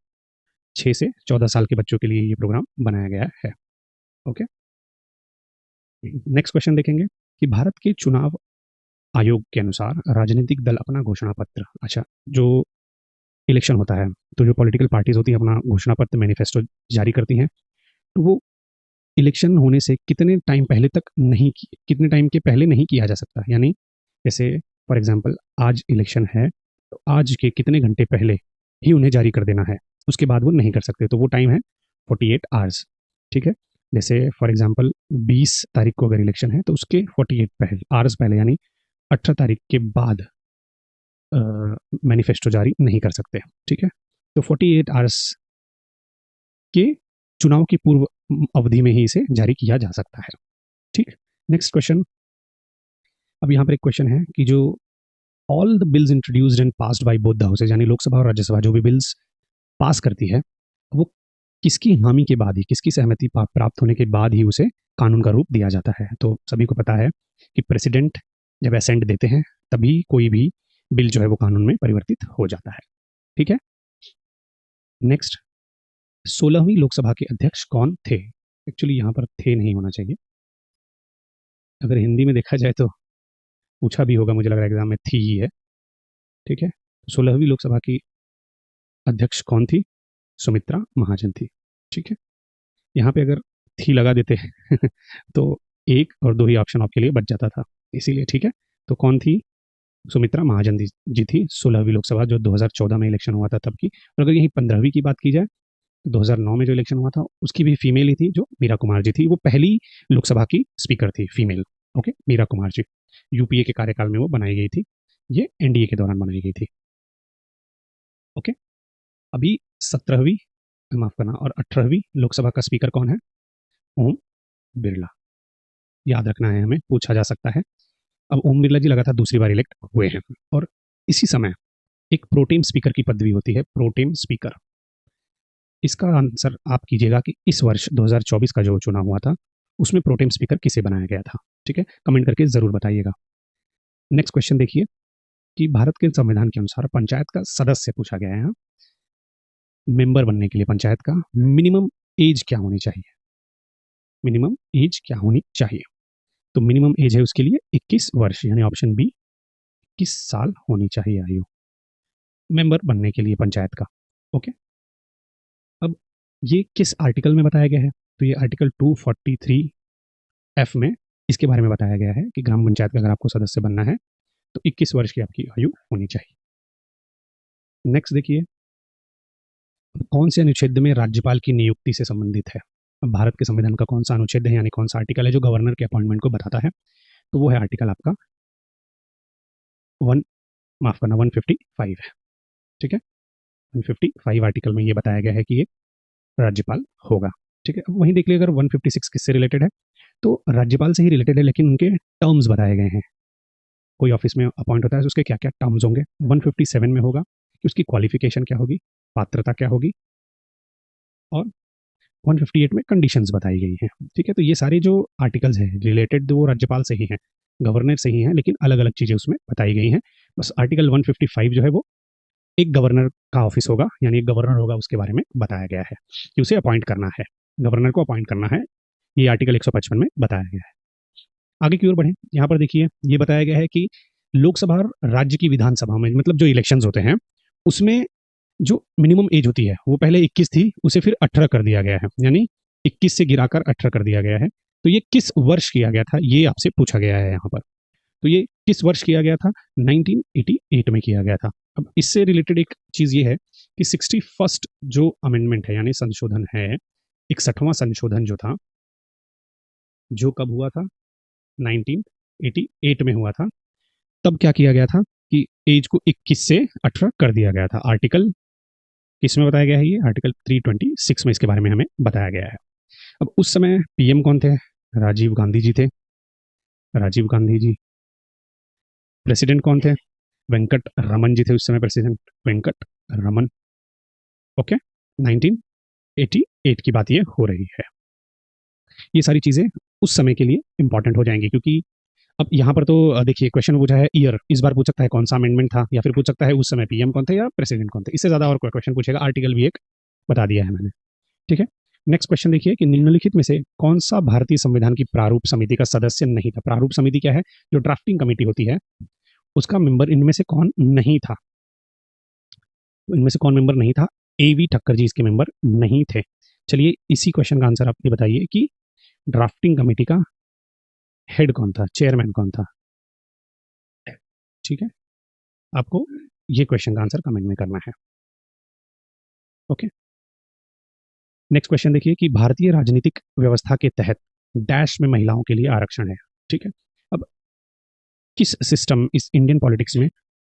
6 से 14 साल के बच्चों के लिए ये प्रोग्राम बनाया गया है। ओके, नेक्स्ट क्वेश्चन देखेंगे कि भारत के चुनाव आयोग के अनुसार राजनीतिक दल अपना घोषणा पत्र, अच्छा जो इलेक्शन होता है तो जो पॉलिटिकल पार्टीज होती है अपना घोषणा पत्र मैनिफेस्टो जारी करती हैं, तो वो इलेक्शन होने से कितने टाइम पहले तक नहीं, कितने टाइम के पहले नहीं किया जा सकता। यानी जैसे फॉर एग्जांपल आज इलेक्शन है तो आज के कितने घंटे पहले ही उन्हें जारी कर देना है, उसके बाद वो नहीं कर सकते। तो वो टाइम है 48 आवर्स। ठीक है, जैसे फॉर एग्जांपल 20 तारीख को अगर इलेक्शन है तो उसके 48 पहले आवर्स पहले यानी 18 तारीख के बाद मैनिफेस्टो जारी नहीं कर सकते। ठीक है, तो 48 आवर्स के चुनाव की पूर्व अवधि में ही इसे जारी किया जा सकता है। ठीक, नेक्स्ट क्वेश्चन। अब यहाँ पर एक क्वेश्चन है कि जो all the bills introduced and passed by both the houses, यानी लोकसभा और राज्यसभा जो भी बिल्स पास करती है वो किसकी हामी के बाद ही, किसकी सहमति प्राप्त होने के बाद ही उसे कानून का रूप दिया जाता है। तो सभी को पता है कि प्रेसिडेंट जब असेंट देते हैं तभी कोई भी बिल जो है वो कानून में परिवर्तित हो जाता है। ठीक है, नेक्स्ट 16वीं लोकसभा के अध्यक्ष कौन थे। एक्चुअली यहाँ पर थे नहीं होना चाहिए, अगर हिंदी में देखा जाए तो पूछा भी होगा, मुझे लग रहा है एग्जाम में थी ही है। ठीक है, 16वीं लोकसभा की अध्यक्ष कौन थी, सुमित्रा महाजन थी। ठीक है, यहाँ पे अगर थी लगा देते हैं तो 1 और 2 ही ऑप्शन आपके लिए बच जाता था, इसीलिए। ठीक है, तो कौन थी, सुमित्रा महाजन जी थी 16वीं लोकसभा जो 2014 में इलेक्शन हुआ था तब की। और अगर यही 15वीं की बात की जाए तो 2009 में जो इलेक्शन हुआ था उसकी भी फीमेल ही थी, जो मीरा कुमार जी थी। वो पहली लोकसभा की स्पीकर थी female. Okay, Meera Kumar ji UPA के कार्यकाल में वो बनाई गई थी, ये एनडीए के दौरान बनाई गई थी। ओके, अभी 17वीं, माफ करना, और 18वीं लोकसभा का स्पीकर कौन है, ओम बिरला। याद रखना है, हमें पूछा जा सकता है। अब ओम बिरला जी लगातार दूसरी बार इलेक्ट हुए हैं और इसी समय एक प्रोटेम स्पीकर की पदवी होती है, प्रोटेम स्पीकर। इसका आंसर आप कीजिएगा कि इस वर्ष 2024 का जो चुनाव हुआ था उसमें प्रोटेम स्पीकर किसे बनाया गया था। ठीक है, कमेंट करके जरूर बताइएगा। नेक्स्ट क्वेश्चन देखिए कि भारत के संविधान के अनुसार पंचायत का सदस्य पूछा गया है, मेंबर बनने के लिए पंचायत का मिनिमम एज क्या होनी चाहिए, मिनिमम एज क्या होनी चाहिए। तो मिनिमम एज है उसके लिए 21 वर्ष, यानी ऑप्शन बी 21 साल होनी चाहिए आयु मेंबर बनने के लिए पंचायत का। ओके, अब ये किस आर्टिकल में बताया गया है? तो ये आर्टिकल 243F में इसके बारे में बताया गया है कि ग्राम पंचायत का अगर आपको सदस्य बनना है तो 21 वर्ष की आपकी आयु होनी चाहिए। नेक्स्ट देखिए, कौन से अनुच्छेद में राज्यपाल की नियुक्ति से संबंधित है? अब भारत के संविधान का कौन सा अनुच्छेद है, यानी कौन सा आर्टिकल है जो गवर्नर के अपॉइंटमेंट को बताता है? तो वो है आर्टिकल आपका 155 है। ठीक है, 155 आर्टिकल में ये बताया गया है कि ये राज्यपाल होगा। ठीक है, अब वहीं देख लिया, अगर 156 किससे रिलेटेड है? तो राज्यपाल से ही रिलेटेड है, लेकिन उनके टर्म्स बताए गए हैं। कोई ऑफिस में अपॉइंट होता है तो उसके क्या क्या टर्म्स होंगे। 157 में होगा कि उसकी क्वालिफिकेशन क्या होगी, पात्रता क्या होगी, और 158 में कंडीशंस बताई गई हैं। ठीक है, तो ये सारे जो आर्टिकल्स हैं रिलेटेड वो राज्यपाल से ही हैं, गवर्नर से ही हैं, लेकिन अलग अलग चीज़ें उसमें बताई गई हैं। बस आर्टिकल 155 जो है वो एक गवर्नर का ऑफिस होगा, यानी एक गवर्नर होगा, उसके बारे में बताया गया है कि उसे अपॉइंट करना है, गवर्नर को अपॉइंट करना है। ये आर्टिकल 155 में बताया गया है। आगे की ओर बढ़ें, यहाँ पर देखिए ये बताया गया है कि लोकसभा और राज्य की विधानसभा में, मतलब जो इलेक्शंस होते हैं उसमें जो मिनिमम एज होती है वो पहले 21 थी, उसे फिर 18 कर दिया गया है, यानी 21 से गिराकर 18 कर दिया गया है। तो ये किस वर्ष किया गया था, ये आपसे पूछा गया है यहाँ पर। तो ये किस वर्ष किया गया था? 1988 में किया गया था। अब इससे रिलेटेड एक चीज़ ये है कि 61st जो अमेंडमेंट है, यानी संशोधन है, 61वां संशोधन जो था, जो कब हुआ था? 1988 में हुआ था। तब क्या किया गया था कि एज को 21 से 18 कर दिया गया था। आर्टिकल किस में बताया गया है? ये आर्टिकल 326 में इसके बारे में हमें बताया गया है। अब उस समय पीएम कौन थे? राजीव गांधी जी थे। राजीव गांधी जी। प्रेसिडेंट कौन थे? वेंकट रमन जी थे उस समय प्रेसिडेंट, वेंकट रमन। ओके, 1988 की बात ये हो रही है। ये सारी चीज़ें उस समय के लिए इंपॉर्टेंट हो जाएंगी, क्योंकि अब यहाँ पर तो देखिए क्वेश्चन पूछा है ईयर, इस बार पूछ सकता है कौन सा अमेंडमेंट था, या फिर पूछ सकता है उस समय पीएम कौन थे या प्रेसिडेंट कौन थे। इससे ज़्यादा और कोई क्वेश्चन पूछेगा। आर्टिकल भी एक बता दिया है मैंने। ठीक है, नेक्स्ट क्वेश्चन देखिए कि निम्नलिखित में से कौन सा भारतीय संविधान की प्रारूप समिति का सदस्य नहीं था? प्रारूप समिति क्या है? जो ड्राफ्टिंग कमेटी होती है, उसका मेंबर इनमें से कौन नहीं था? तो इनमें से कौन मेंबर नहीं था? एवी ठक्कर जी इसके मेंबर नहीं थे। चलिए इसी क्वेश्चन का आंसर आप ये बताइए कि ड्राफ्टिंग कमेटी का हेड कौन था, चेयरमैन कौन था? ठीक है, आपको ये क्वेश्चन का आंसर कमेंट में करना है। ओके, नेक्स्ट क्वेश्चन देखिए कि भारतीय राजनीतिक व्यवस्था के तहत डैश में महिलाओं के लिए आरक्षण है। ठीक है, अब किस सिस्टम, इस इंडियन पॉलिटिक्स में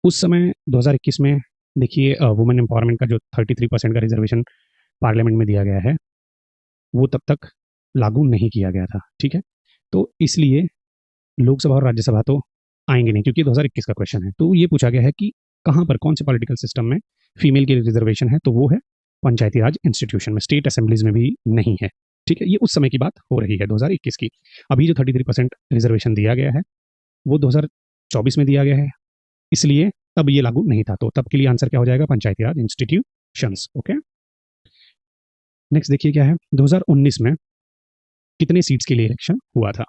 उस समय 2021 में देखिए वुमेन एम्पावरमेंट का जो 33% का रिजर्वेशन पार्लियामेंट में दिया गया है, वो तब तक लागू नहीं किया गया था। ठीक है, तो इसलिए लोकसभा और राज्यसभा तो आएंगे नहीं, क्योंकि 2021 का क्वेश्चन है। तो ये पूछा गया है कि कहाँ पर, कौन से पॉलिटिकल सिस्टम में फीमेल की रिजर्वेशन है? तो वो है पंचायती राज इंस्टीट्यूशन में, स्टेट असेंबलीज में भी नहीं है। ठीक है, ये उस समय की बात हो रही है 2021 की। अभी जो 33% रिजर्वेशन दिया गया है वो 2024 में दिया गया है, इसलिए तब ये लागू नहीं था। तो तब के लिए आंसर क्या हो जाएगा? पंचायती राज इंस्टीट्यूशंस। ओके, नेक्स्ट देखिए क्या है, 2019 में कितने सीट्स के लिए इलेक्शन हुआ था?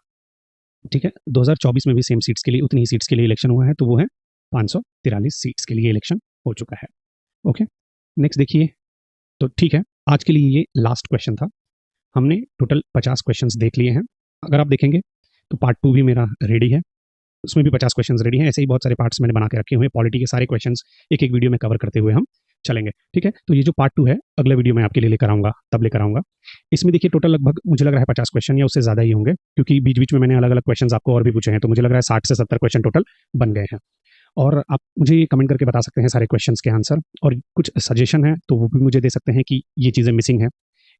ठीक है, 2024 में भी सेम सीट्स के लिए, उतनी ही सीट्स के लिए इलेक्शन हुआ है, तो वो है 543 सीट्स के लिए इलेक्शन हो चुका है। ओके, नेक्स्ट देखिए, तो ठीक है, आज के लिए ये लास्ट क्वेश्चन था। हमने टोटल 50 क्वेश्चंस देख लिए हैं। अगर आप देखेंगे तो पार्ट 2 भी मेरा रेडी है, उसमें भी 50 क्वेश्चंस रेडी हैं। ऐसे ही बहुत सारे पार्ट्स मैंने बना के रखे हुए हैं, पॉलिटी के सारे क्वेश्चंस एक एक वीडियो में कवर करते हुए हम चलेंगे। ठीक है, तो ये जो पार्ट 2 है अगले वीडियो में आपके लिए लेकर आऊँगा, तब लेकर आऊँगा। इसमें देखिए टोटल लगभग मुझे लग रहा है 50 क्वेश्चन या उससे ज़्यादा ही होंगे, क्योंकि बीच बीच में मैंने अलग अलग क्वेश्चन आपको और भी पूछे हैं, तो मुझे लग रहा है 60 से 70 क्वेश्चन टोटल बन गए हैं। और आप मुझे ये कमेंट करके बता सकते हैं सारे क्वेश्चंस के आंसर, और कुछ सजेशन है तो वो भी मुझे दे सकते हैं कि ये चीज़ें मिसिंग है।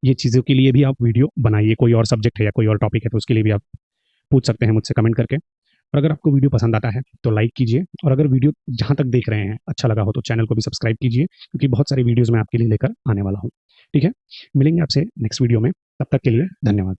ये चीज़ों के लिए भी आप वीडियो बनाइए, कोई और सब्जेक्ट है या कोई और टॉपिक है तो उसके लिए भी आप पूछ सकते हैं मुझसे कमेंट करके। और अगर आपको वीडियो पसंद आता है तो लाइक कीजिए, और अगर वीडियो जहाँ तक देख रहे हैं अच्छा लगा हो तो चैनल को भी सब्सक्राइब कीजिए, क्योंकि बहुत सारी वीडियोज़ मैं आपके लिए लेकर आने वाला हूँ। ठीक है, मिलेंगे आपसे नेक्स्ट वीडियो में, तब तक के लिए धन्यवाद।